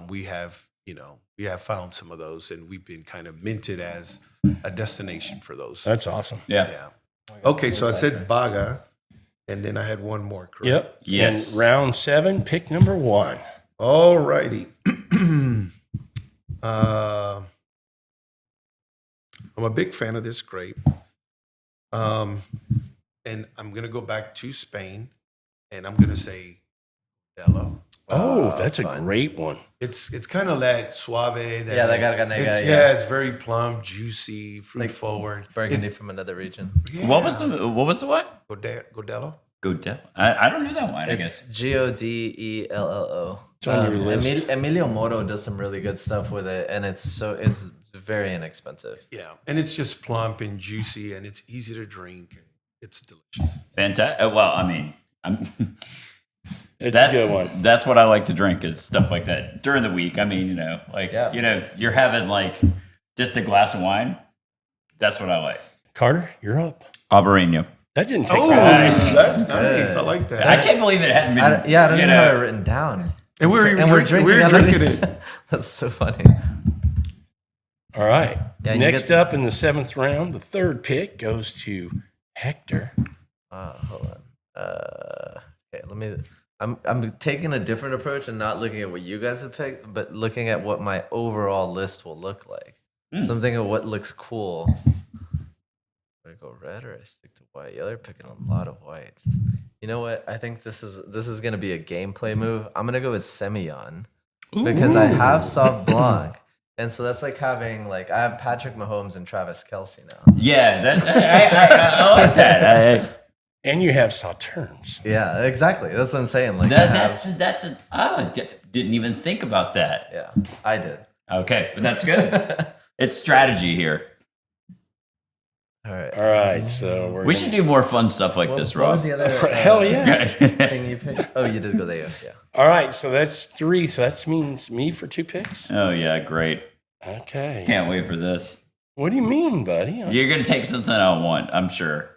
We have found some of those, and we've been kind of minted as a destination for those. That's awesome. Yeah. Okay, so I said Baga, and then I had one more, correct? Yep. Yes. And round 7, pick number 1. All righty. I'm a big fan of this grape. And I'm going to go back to Spain, and I'm going to say Modelo. Oh, that's a great one. It's kind of that suave. That garganega. It's very plump, juicy, fruit forward. Burgundy from another region. Yeah. What was the what? Godello. Godello. I don't know that wine. I guess Godello. It's on your list. Emilio Moro does some really good stuff with it, and it's very inexpensive. Yeah, and it's just plump and juicy, and it's easy to drink. It's delicious. Fantastic. Well, I mean, It's a good one. That's what I like to drink is stuff like that during the week. I mean, you're having like just a glass of wine. That's what I like. Carter, you're up. Albarino. That didn't take long. That's nice. I like that. I can't believe it hadn't been. I don't even have it written down. And we're drinking it. That's so funny. All right. Yeah, next up in the 7th round, the 3rd pick goes to Hector. Hold on. Okay, I'm taking a different approach and not looking at what you guys have picked, but looking at what my overall list will look like. Something of what looks cool. Do I go red or I stick to white? Yeah, they're picking a lot of whites. You know what? I think this is going to be a gameplay move. I'm going to go with Semillon because I have Sauv Blanc. And so that's like having I have Patrick Mahomes and Travis Kelce now. Yeah, I like that. And you have Sauternes. Yeah, exactly. That's what I'm saying. Didn't even think about that. Yeah, I did. Okay, but that's good. It's strategy here. All right. So we should do more fun stuff like this, Rob. What was the other hell yeah thing you picked? Oh, you did go there. Yeah. All right. So that's 3. So that means me for 2 picks. Oh yeah, great. Okay. Can't wait for this. What do you mean, buddy? You're gonna take something I want, I'm sure.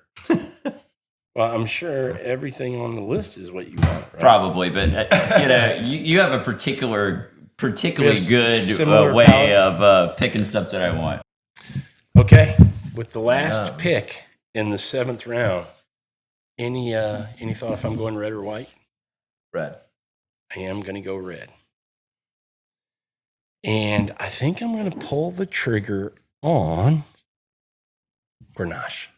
Well, I'm sure everything on the list is what you want, right? Probably, but you have a particularly good way palates of picking stuff that I want. Okay, with the last pick in the 7th round, any thought if I'm going red or white? Red. I am going to go red, and I think I'm going to pull the trigger on Grenache.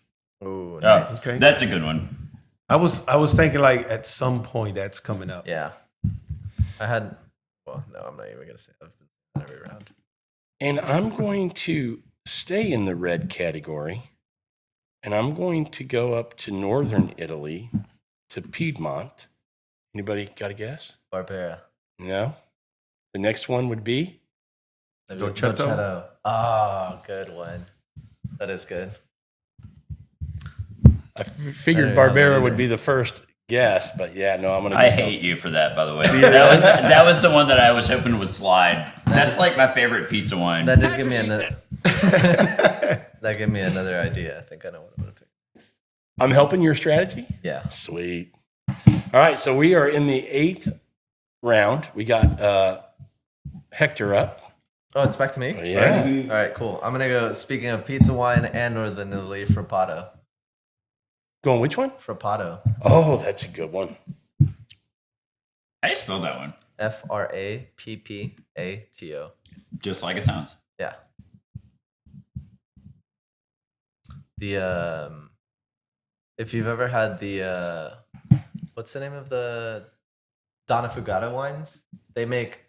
Oh, nice. Okay. That's a good one. I was thinking at some point that's coming up. Yeah. I'm not even gonna say I've been every round. And I'm going to stay in the red category, and I'm going to go up to northern Italy, to Piedmont. Anybody got a guess? Barbera. No. The next one would be Dolcetto. Oh, good one. That is good. I figured Barbera would be the first guess, but I'm going to. I hate you for that, by the way. That was the one that I was hoping would slide. That's like my favorite pizza wine. That did give me another. That gave me another idea. I think I know what I'm going to pick. I'm helping your strategy? Yeah. Sweet. All right, so we are in the 8th round. We got Hector up. Oh, it's back to me? Yeah. All right, cool. I'm going to go, speaking of pizza wine and Northern Italy, Frappato. Going which one? Frappato. Oh, that's a good one. I just spelled that one. Frappato. Just like it sounds. Yeah. The if you've ever had the what's the name of the Donna Fugata wines? They make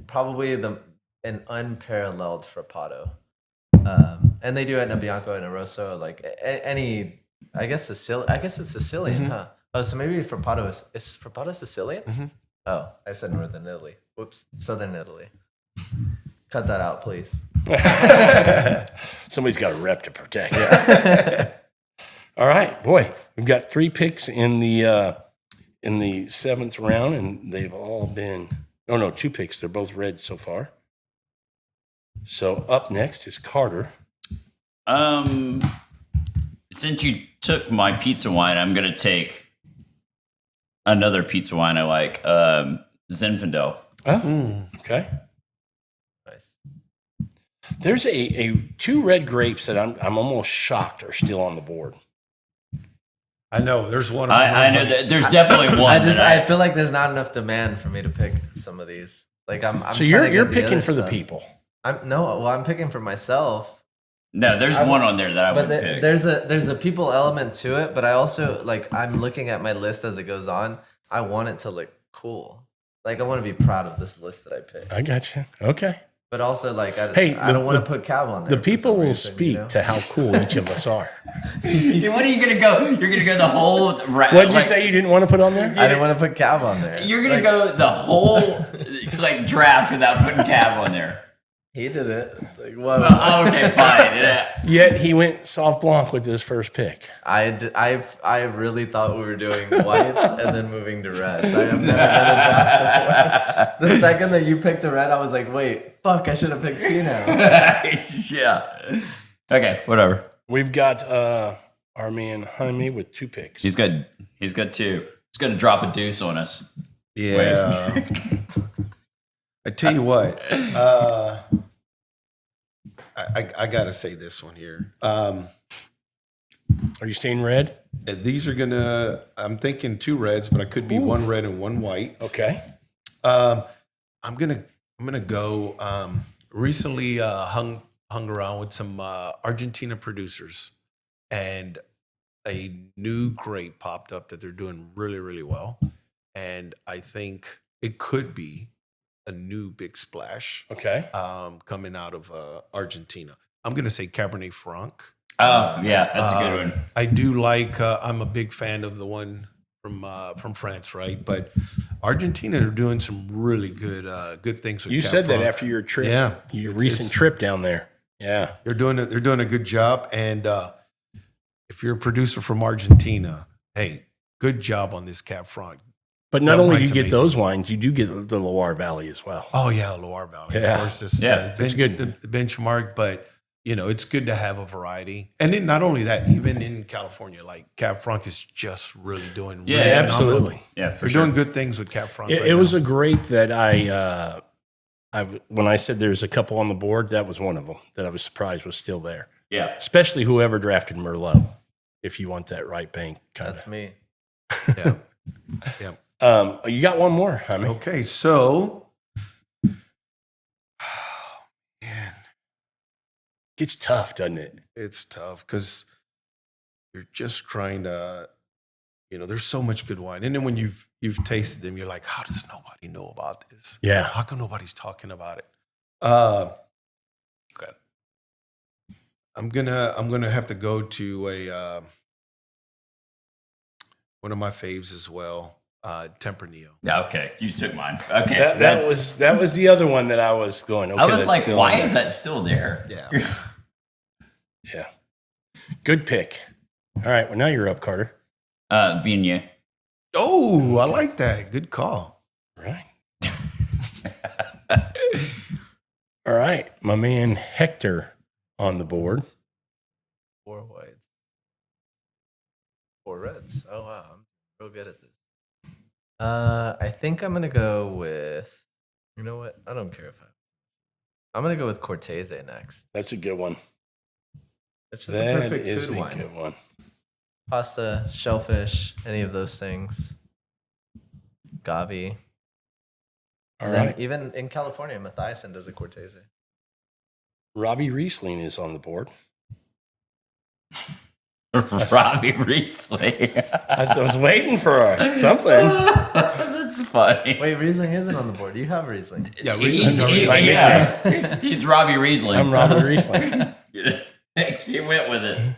probably an unparalleled Frappato. And they do it in a Bianco and a Rosso, like any. I guess Sicilian. I guess it's Sicilian, huh? Oh, so maybe Frappato is Frappato Sicilian? Mm-hmm. Oh, I said Northern Italy. Whoops, Southern Italy. Cut that out, please. Somebody's got a rep to protect. Yeah. All right, boy, we've got 3 picks in the 7th round, and they've all been 2 picks. They're both red so far. So up next is Carter. Since you took my pizza wine, I'm gonna take another pizza wine I like, Zinfandel. Oh, okay. Nice. There's a 2 red grapes that I'm almost shocked are still on the board. I know. There's one. I know that there's definitely one. I feel like there's not enough demand for me to pick some of these. Like I'm so you're picking for the people. I'm picking for myself. No, there's one on there that I would pick. There's a people element to it, but I also like I'm looking at my list as it goes on. I want it to look cool. Like I want to be proud of this list that I picked. I got you. Okay. But also like I don't want to put Cab on there. The people will speak to how cool each of us are. What are you gonna go? You're gonna go the whole. What did you say you didn't want to put on there? I didn't want to put Cab on there. You're gonna go the whole draft without putting Cab on there. He did it. Like, what? Okay, fine. Yeah. Yet he went Sauv Blanc with his first pick. I really thought we were doing whites and then moving to reds. I have never done a draft before. The second that you picked a red, I was like, wait, fuck, I should have picked Pinot. Yeah. Okay, whatever. We've got our man Jaime with 2 picks. He's got 2. He's gonna drop a deuce on us. Yeah. I tell you what, I gotta say this one here. Are you staying red? These are gonna. I'm thinking 2 reds, but I could be 1 red and 1 white. Okay. I'm gonna go. Recently, hung around with some Argentina producers, and a new grape popped up that they're doing really, really well, and I think it could be a new big splash. Okay. Coming out of Argentina. I'm going to say Cabernet Franc. Oh, yeah, that's a good one. I do like, I'm a big fan of the one from France, right? But Argentina are doing some really good things with You Cab said Franc. that after your trip. Yeah. Your recent trip down there. Yeah. They're doing a good job. And if you're a producer from Argentina, hey, good job on this Cab Franc. But not That only do you wine's get amazing. those wines, you do get the Loire Valley as well. Oh yeah, Loire Valley. Yeah. Of course, it's it's good. The benchmark, but it's good to have a variety. And then not only that, even in California, like Cab Franc is just really doing. Yeah, really phenomenal. absolutely. Yeah, for They're sure. doing good things with Cab Franc. It was a grape that I when I said there's a couple on the board, that was one of them that I was surprised was still there. Yeah. Especially whoever drafted Merlot, if you want that right bank kind That's me. Yeah. Yeah. You got one more, Jaime. Okay, so man, It's tough, doesn't it? it's tough because you're just trying to, there's so much good wine, and then when you've tasted them, you're like, how does nobody know about this? Yeah. How come nobody's talking about it? Okay. I'm gonna have to go to a one of my faves as well, Tempranillo. Yeah, okay. You took mine. Okay. That was the other one that I was going. Okay, I was that's like, still why in is there. that still there? Yeah. Yeah. Good pick. All right. Well, now you're up, Carter. Viognier. Oh, I like that. Good call. Right. All right. My man Hector on the board. 4 whites, 4 reds. Oh wow, I'm real good at this. I think I'm gonna go with. You know what? I don't care if I'm gonna go with Cortese next. That's a good one. It's just That a perfect is food a wine. good one. Pasta, shellfish, any of those things. Gavi. All And then right. even in California, Mathiasen does a Cortese. Robbie Riesling is on the board. Robbie Riesling. I was waiting for something. That's funny. Wait, Riesling isn't on the board. You have Riesling. Yeah, Riesling's already my He's Robbie Riesling. I'm Robbie Riesling. He went with it.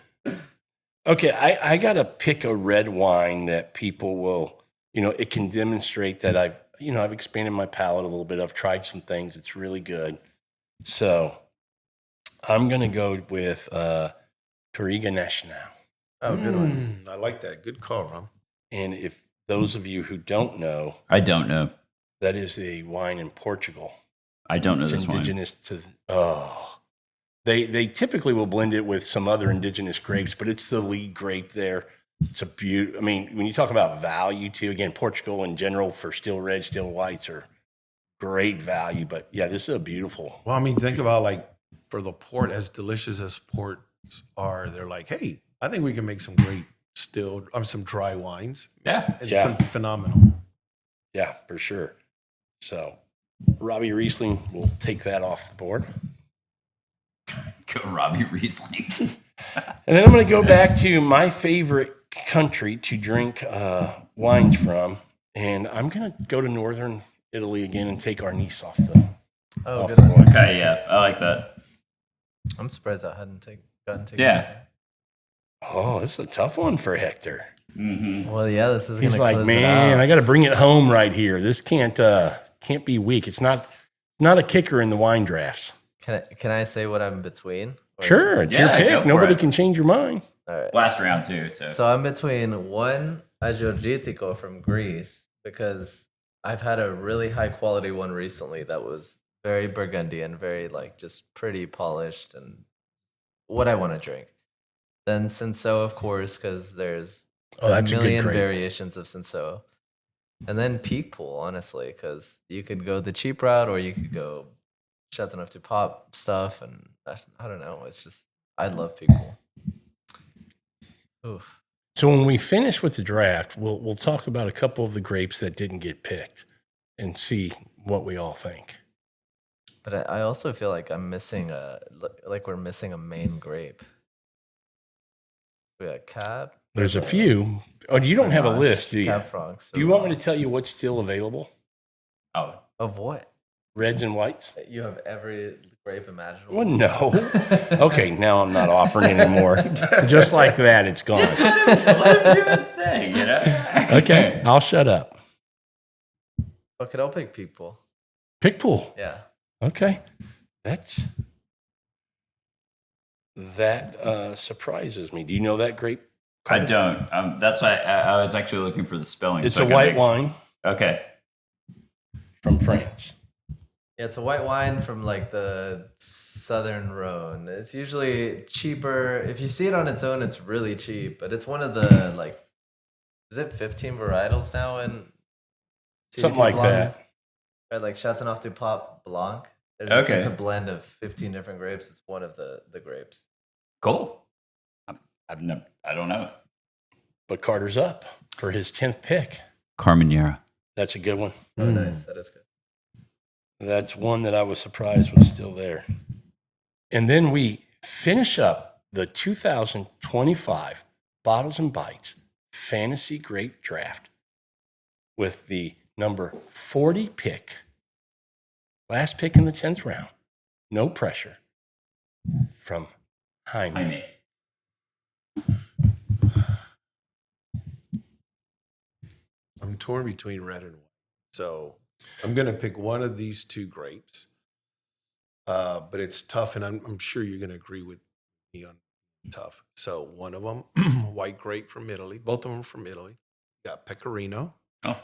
Okay, I got to pick a red wine that people will, it can demonstrate that I've expanded my palate a little bit. I've tried some things. It's really good. So I'm going to go with Touriga Nacional. Oh, good one. I like that. Good call, Rom. And if those of you who don't know, I don't know. that is a wine in Portugal. I don't know It's this one. indigenous to, They typically will blend it with some other indigenous grapes, but it's the lead grape there. It's a beauty. I mean, when you talk about value too, again, Portugal in general for still reds, still whites are great value. But yeah, this is a beautiful. Well, I mean, think about for the port, as delicious as ports are, they're like, hey, I think we can make some great some dry wines. Yeah. And Yeah. some phenomenal. Yeah, for sure. So Robbie Riesling will take that off the board. Go Robbie Riesling. And then I'm going to go back to my favorite country to drink wines from, and I'm going to go to northern Italy again and take our niece off the. Oh, off good the one. wine. Okay, yeah, I like that. I'm surprised I hadn't gotten taken. Yeah. Oh, this is a tough one for Hector. Well, yeah, this is going to He's close like, it man, out. I got to bring it home right here. This can't be weak. It's not a kicker in the wine drafts. Can I say what I'm between? Or- Sure, it's your Yeah, go pick. for Nobody it. can change your mind. All right. Last round too. So, So I'm between one Assyrtiko from Greece because I've had a really high quality one recently that was very Burgundian, very like just pretty polished and what I want to drink. Then Cinsault, of course, because there's That's a good million grape. variations of Cinsault. And then Peak Pool, honestly, because you could go the cheap route or you could go Chateauneuf du Pape stuff. And I don't know. It's just, I love Peak Pool. Oof. So when we finish with the draft, we'll talk about a couple of the grapes that didn't get picked and see what we all think. But I also feel like I'm missing we're missing a main grape. We got Cab. There's a few. Oh, you don't have a list, do you? Cab Francs. Do you want me to tell you what's still available? oh, Of what? Reds and whites? You have every grape imaginable. Well, no. Okay, now I'm not offering anymore. Just like that, it's gone. just let him do his thing, you know? Okay, I'll shut up. Okay, I'll pick Peak Pool. Pick pool. Yeah. Okay. That surprises me. Do you know that grape? I don't. That's why I was actually looking for the spelling. It's so a I can white make sure. wine Okay. from France. Yeah, it's a white wine from like the Southern Rhone. It's usually cheaper. If you see it on its own, it's really cheap. But it's one of the like, is it 15 varietals now in Something CDP like Blanc? that. Right, like Chateauneuf du Pape Blanc. Okay. It's a blend of 15 different grapes. It's one of the grapes. Cool. I don't know. But Carter's up for his 10th pick. Carmenera. That's a good one. Oh, nice. That is good. That's one that I was surprised was still there. And then we finish up the 2025 Bottles and Bites Fantasy Grape Draft with the number 40 pick. Last pick in the 10th round. No pressure. From Jaime. I'm torn between red and white. So I'm going to pick one of these two grapes. But it's tough, and I'm sure you're going to agree with me on tough. So one of them, white grape from Italy. Both of them from Italy. You got Pecorino. Oh,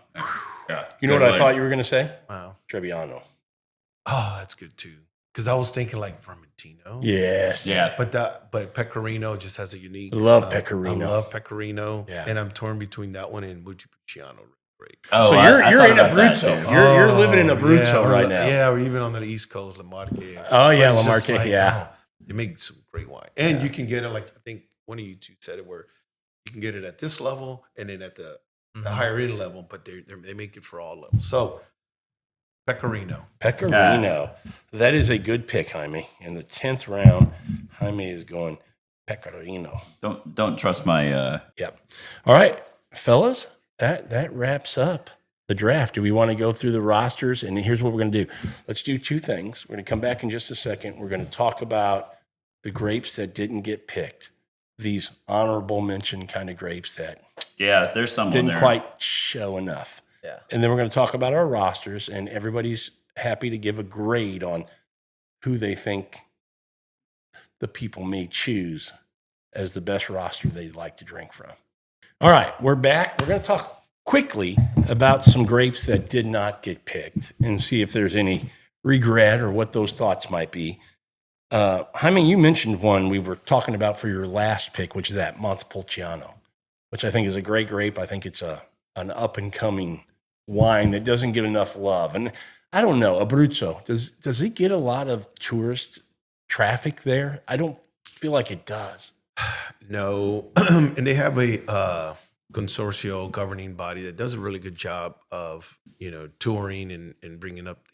yeah. You know what I thought you were going to say? Wow. Trebbiano. Oh, that's good too. Because I was thinking like Vermentino. Yes. Yeah. But Pecorino just has a unique. Love Pecorino. I love Pecorino. Yeah. And I'm torn between that one and Montepulciano grape. Oh, So I you're thought in about that Abruzzo. too. You're living in Abruzzo yeah, right now. Yeah, or even on the East Coast, La Marque. Oh, yeah, But it's La just Marque, yeah. they make some great wine. And you can get it, like I think one of you two said it, where you can get it at this level and then at the higher end level, but they make it for all levels. So, Pecorino. Pecorino. That is a good pick, Jaime. In the 10th round, Jaime is going Pecorino. Don't trust my. Yep. All right, fellas, that wraps up the draft. Do we want to go through the rosters? And here's what we're going to do. Let's do two things. We're going to come back in just a second. We're going to talk about the grapes that didn't get picked. These honorable mention kind of grapes that Yeah, there's someone didn't there. quite show enough. Yeah. And then we're going to talk about our rosters, and everybody's happy to give a grade on who they think the people may choose as the best roster they'd like to drink from. All right, we're back. We're going to talk quickly about some grapes that did not get picked and see if there's any regret or what those thoughts might be. Jaime, you mentioned one we were talking about for your last pick, which is that Montepulciano, which I think is a great grape. I think it's an up-and-coming wine that doesn't get enough love. And I don't know, Abruzzo, does it get a lot of tourist traffic there? I don't feel like it does. No. And they have a consortio governing body that does a really good job of, touring and bringing up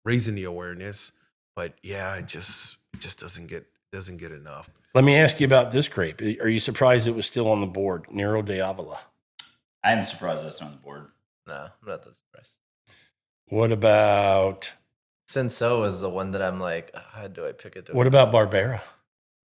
raising the awareness. But yeah, it just doesn't get doesn't get enough. Let me ask you about this grape. Are you surprised it was still on the board? Nero de Avila. I'm surprised that's on the board. No, I'm not that surprised. What about Cinso is the one that I'm like, how do I pick it? what about Barbera?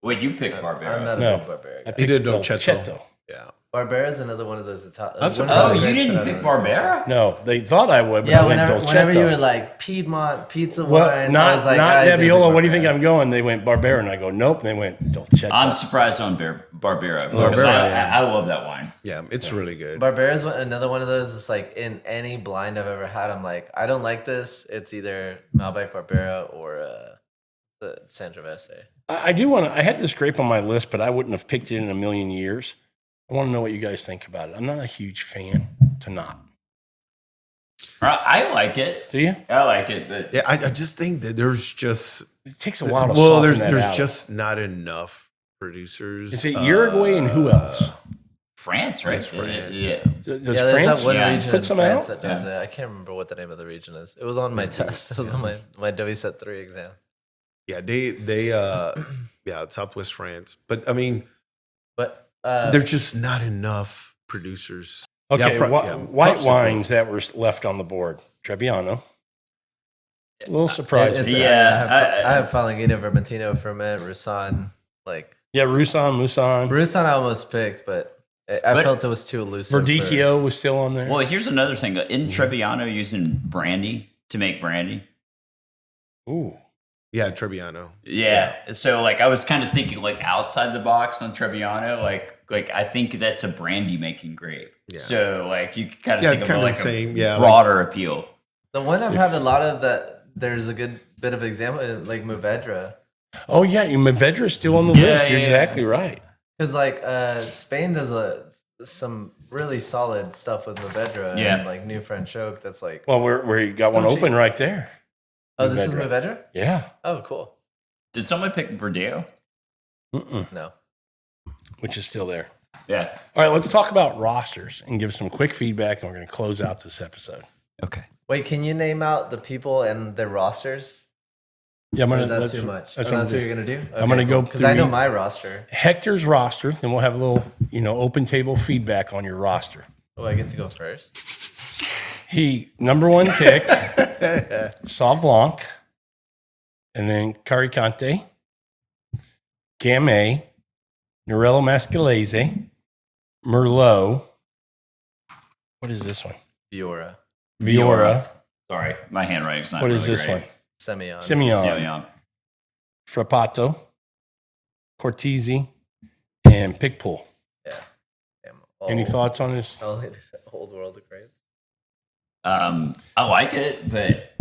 Wait, you picked I'm Barbera. not a No. big Barbera I guy. picked He did Dolcetto. Dolcetto. Yeah. Barbera is another one of those Italian. I'm surprised. Oh, you didn't pick Barbera? No, they thought I would, but Yeah, I went whenever Dolcetto. you were like Piedmont pizza Well, wine, I not was like, Nebbiolo. What do you think I'm going? They went Barbera, and I go, nope. And they went Dolcetto. I'm surprised on Barbera because Barbera, I love that wine. Yeah, it's really good. Barbera is another one of those. It's like in any blind I've ever had, I'm like, I don't like this. It's either Malbec Barbera or the Sangiovese. I do want to. I had this grape on my list, but I wouldn't have picked it in a million years. I want to know what you guys think about it. I'm not a huge fan to not. I like it. Do you? I like it, but Yeah, I just think that there's just It takes a while to well, soften that there's out. just not enough producers. Is it Uruguay and who else? France, right? It's France. Yeah. Does There's France that one yeah, region put in some France out? that does it. I can't remember what the name of the region is. It was on my test. It was on my WSET 3 exam. Yeah, they yeah, Southwest France. But I mean, But there's just not enough producers. Okay, Yeah, white props to wines that were left on the board. Trebbiano. A little surprised. it's- me. Yeah, I have Falangino, Vermentino, Ferment, Roussan. Like Yeah, Roussan, Moussan. Roussan, I almost picked, but I felt it was too elusive. Verdicchio was still on there. Well, here's another thing. Isn't Trebbiano using brandy to make brandy? Ooh. Yeah, Trebbiano. Yeah. So like I was kind of thinking like outside the box on Trebbiano, like I think that's a brandy making grape. Yeah. So like you could kind of Yeah, think of kind it of like the same. a Yeah, broader appeal. The one I've had a lot of that. There's a good bit of example, like Mourvedre. Oh, yeah. Mourvedre is still on the Yeah, list. You're yeah. exactly right. Because like Spain does some really solid stuff with Mourvedre Yeah. and like New French Oak. That's like, Well, we got one Still open cheap. right there. oh, this is Mourvedre. Mourvedre. Yeah. Oh, cool. Did someone pick Verdeo? Mm-mm. No, Which is still there. Yeah. All right, let's talk about rosters and give some quick feedback, and we're going to close out this episode. Okay. wait. Can you name out the people and their rosters? Yeah, I'm Or gonna. is that that's too much? That's Oh, what that's I'm what doing. you're gonna do. I'm gonna go because I know through- my roster. Hector's roster, then we'll have a little, open table feedback on your roster. Oh, I get to go first. He number one pick, Sauv Blanc, and then Caricante, Gamay, Norello Mascalese, Merlot. What is this one? Viora, Viora. Sorry, my handwriting's not What really is this great. one? Semillon. Simeon, Simeon. Frappato, Cortese, and Picpool. Yeah. Any thoughts on this? Only the old world of grapes. I like it, but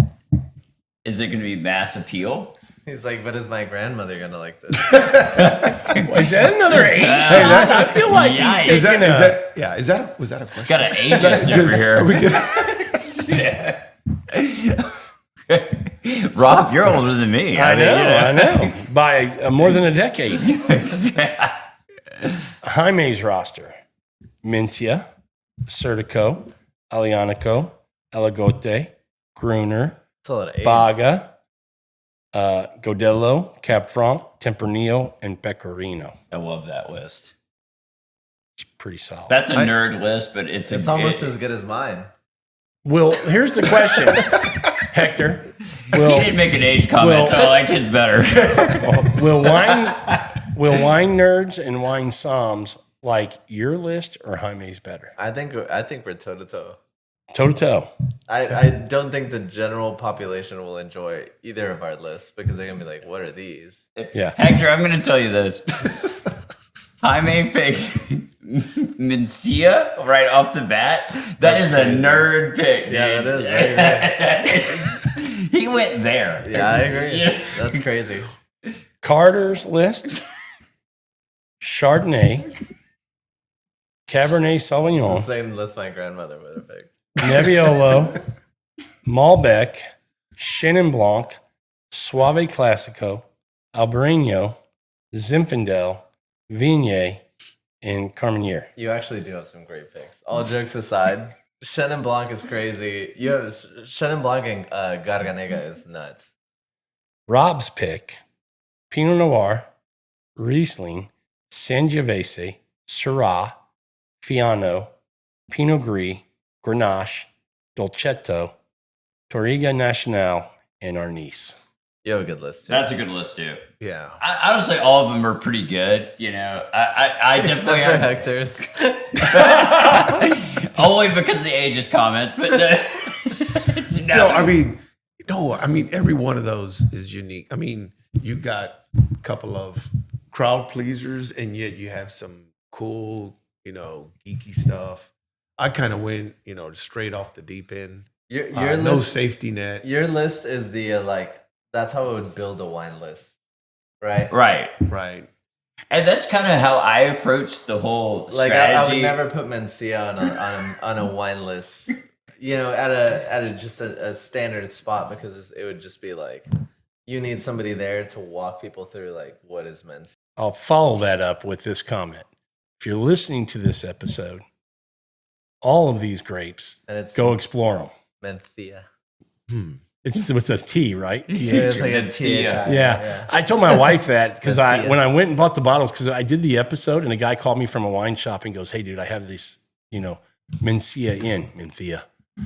is it going to be mass appeal? He's like, but is my grandmother gonna like this? Is that another age? that's- I feel like Yikes. he's taking was that a question? Got an ageist over here. Rob, you're older than me. I mean, know, by more than a decade. Jaime's roster: Mencía, Assyrtiko, Alianico, Alagote, Gruner, It's a lot of A's. Baga, Godello, Cab Franc, Tempranillo, and Pecorino. I love that list. It's pretty solid. That's a nerd list, but it's almost as good as mine. Well, here's the question, Hector. He didn't make an age comment, so I like his better. Will wine nerds and wine somms like your list or Jaime's better? I think we're toe to toe. Toe to toe. I don't think the general population will enjoy either of our lists because they're gonna be like, "What are these?" Yeah. Hector, I'm going to tell you this. Jaime picked Mencía right off the bat. That is a nerd pick. Dude. Yeah, that is. I agree. That is. He went there. Yeah, I agree. Yeah. That's crazy. Carter's list: Chardonnay, Cabernet It's the Sauvignon, same list my grandmother would have picked. Nebbiolo, Malbec, Chenin Blanc, Suave Classico, Albarino, Zinfandel, Viognier, and Carmenere. You actually do have some great picks. All jokes aside, Chenin Blanc is crazy. You have Chenin Blanc and Garganega is nuts. Rob's pick: Pinot Noir, Riesling, Sangiovese, Syrah, Fiano, Pinot Gris, Grenache, Dolcetto, Touriga Nacional, and Arnis. You have a good list too. That's a good list too. Yeah. I honestly, all of them are pretty good. You know, I definitely Except for have, Hector's. only because of the ageist comments, but No, I mean, every one of those is unique. I mean, you got a couple of crowd pleasers, and yet you have some cool, geeky stuff. I kind of went, straight off the deep end. Your No list, safety net. your list is the that's how I would build a wine list, right? right. Right. And that's kind of how I approach the whole Like strategy. I would never put Mencía on a wine list, at a standard spot, because it would just be like you need somebody there to walk people through like what is Mencía. I'll follow that up with this comment. If you're listening to this episode, all of these grapes, And it's go explore them. Mencía. It's with a T, right? So it's like a Mencía. THI. Yeah. I told my wife that because Mencía. when I went and bought the bottles, because I did the episode and a guy called me from a wine shop and goes, "Hey, dude, I have this, Mencía.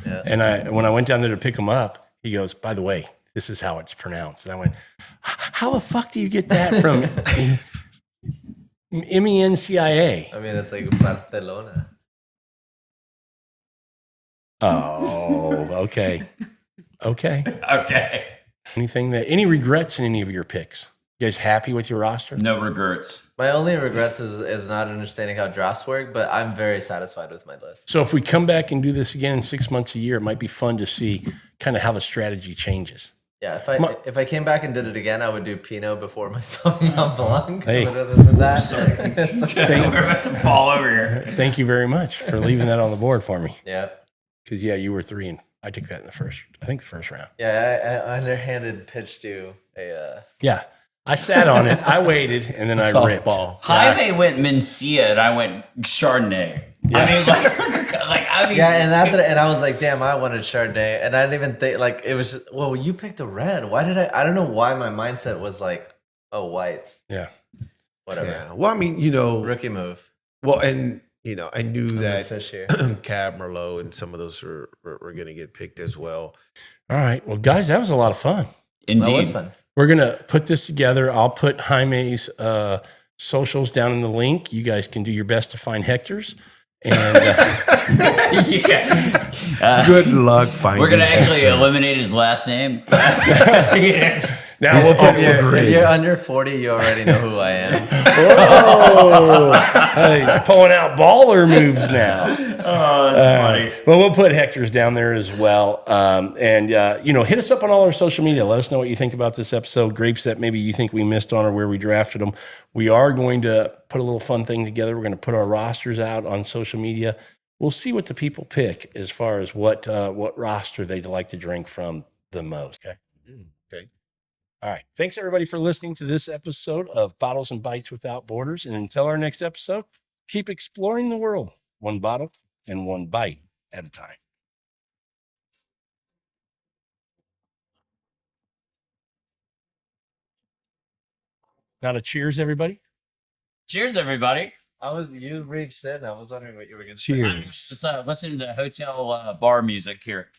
Yeah. And when I went down there to pick them up, he goes, "By the way, this is how it's pronounced." And I went, "How the fuck do you get that from MENCIA?" I mean, it's like Barcelona. Oh, okay. Okay. Okay. Any regrets in any of your picks? You guys happy with your roster? No regrets. My only regrets is not understanding how drafts work, but I'm very satisfied with my list. So if we come back and do this again in 6 months, a year, it might be fun to see kind of how the strategy changes. Yeah, if I came back and did it again, I would do Pinot before my Sauvignon Blanc. Hey. But other than that, it's okay. We're about to fall over here. Thank you very much for leaving that on the board for me. Yeah. Because, you were 3 and I took that in the first round. Yeah, I underhanded pitched you a Yeah. I sat on it. I waited, and then I ripped. Softball. Jaime went Mencía and I went Chardonnay. Yeah. I mean, and I was like, damn, I wanted Chardonnay, and I didn't even think like it was. Well, you picked a red. Why did I don't know why my mindset was like, oh, whites. Yeah. Whatever. Yeah. Well, I mean, Rookie move. well, and I knew I'm that a fish here. Cab Merlot and some of those were going to get picked as well. All right. Well, guys, that was a lot of fun. indeed. That was fun. We're going to put this together. I'll put Jaime's socials down in the link. You guys can do your best to find Hector's. And Yeah. Good luck finding. We're going to actually Hector. eliminate his last name. now He's we'll off put the If grid. you're under 40, you already know who I am. Oh, he's pulling out baller moves now. Oh, that's funny. Well, we'll put Hector's down there as well. And hit us up on all our social media. Let us know what you think about this episode. Grapes that maybe you think we missed on or where we drafted them. We are going to put a little fun thing together. We're going to put our rosters out on social media. We'll see what the people pick as far as what roster they'd like to drink from the most. Okay. Okay. All right. Thanks, everybody, for listening to this episode of Bottles and Bites Without Borders. And until our next episode, keep exploring the world, one bottle and one bite at a time. Now to cheers, everybody. Cheers, everybody. You reached in. I was wondering what you were going to say. Cheers. Just listening to hotel bar music here.